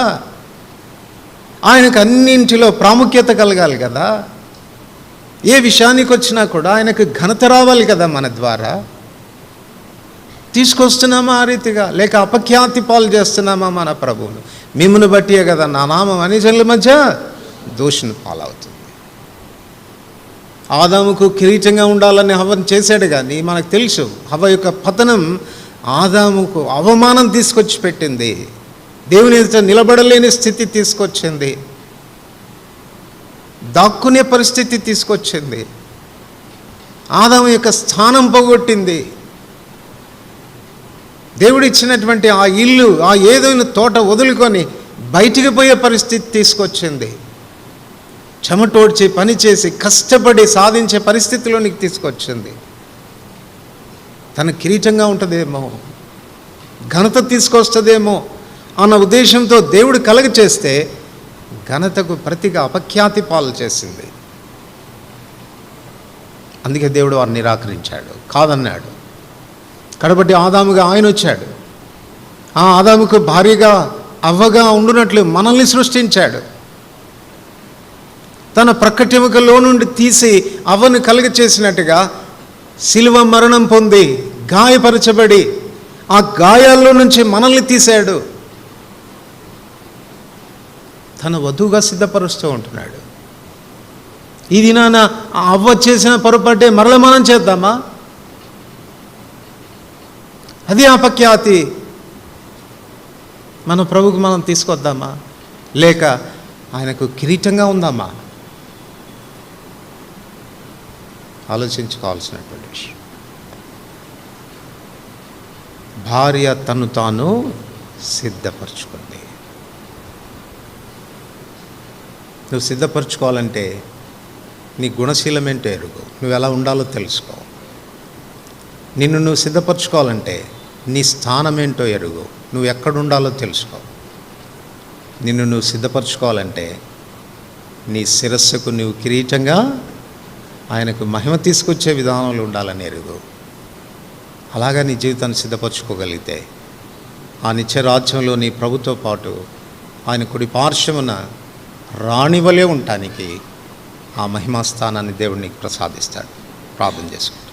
ఆయనకు అన్నింటిలో ప్రాముఖ్యత కలగాలి కదా. ఏ విషయానికి వచ్చినా కూడా ఆయనకు ఘనత రావాలి కదా. మన ద్వారా తీసుకొస్తున్నామా ఆ రీతిగా, లేక అపఖ్యాతి పాలు చేస్తున్నామా మన ప్రభువును? మిమ్మును బట్టియే కదా నా నామం అన్యజనుల మధ్య దూషణ పాలవుతుంది. ఆదాముకు కిరీటంగా ఉండాలని హవ్వను చేశాడు, కానీ మనకు తెలుసు హవ్వ యొక్క పతనం ఆదాముకు అవమానం తీసుకొచ్చి పెట్టింది. దేవుని ఎదుట నిలబడలేని స్థితి తీసుకొచ్చింది. దాక్కునే పరిస్థితి తీసుకొచ్చింది. ఆదాము యొక్క స్థానం పోగొట్టింది. దేవుడు ఇచ్చినటువంటి ఆ ఇల్లు, ఆ ఏదైనా తోట వదులుకొని బయటికి పోయే పరిస్థితి తీసుకొచ్చింది. చెమటోడ్చి పనిచేసి కష్టపడి సాధించే పరిస్థితిలోనికి తీసుకొచ్చింది. తన కిరీటంగా ఉంటుందేమో, ఘనత తీసుకొస్తుందేమో అన్న ఉద్దేశంతో దేవుడు కలగ చేస్తే ఘనతకు ప్రతిగా అపఖ్యాతి పాలు చేసింది. అందుకే దేవుడు వారిని నిరాకరించాడు, కాదన్నాడు. కాబట్టి ఆదాముగా ఆయన వచ్చాడు. ఆ ఆదాముకు భార్యగా అవ్వగా ఉండునట్లు మనల్ని సృష్టించాడు. తన ప్రక్కటెముకలో నుండి తీసి అవ్వను కలుగ చేసినట్టుగా శిలువ మరణం పొంది గాయపరచబడి ఆ గాయాల్లో నుంచి మనల్ని తీశాడు. తన వధువుగా సిద్ధపరుస్తూ ఉంటున్నాడు. ఈ దినాన ఆ అవ్వ చేసిన పొరపాటే మరల మనం చేద్దామా? అది అపఖ్యాతి. మన ప్రభువుకు మనం తీసుకొద్దామా, లేక ఆయనకు కిరీటంగా ఉందామా? ఆలోచించుకోవాల్సినటువంటి విషయం. భార్య తను తాను సిద్ధపరచుకుంది. నువ్వు సిద్ధపరచుకోవాలంటే నీ గుణశీలం ఏంటో ఎరుగు, నువ్వు ఎలా ఉండాలో తెలుసుకో. నిన్ను నువ్వు సిద్ధపరచుకోవాలంటే నీ స్థానం ఏంటో ఎరుగు, నువ్వు ఎక్కడుండాలో తెలుసుకో. నిన్ను నువ్వు సిద్ధపరచుకోవాలంటే నీ శిరస్సుకు నువ్వు కిరీటంగా ఆయనకు మహిమ తీసుకొచ్చే విధానంలో ఉండాలని ఎరుగు. అలాగా నీ జీవితాన్ని సిద్ధపరచుకోగలిగితే ఆ నిత్య రాజ్యంలో నీ ప్రభుతో పాటు ఆయన కుడి పార్శ్వమున రాణివలే ఉండటానికి ఆ మహిమా స్థానాన్ని దేవుడు నీకు ప్రసాదిస్తాడు. ప్రార్థన చేసుకో.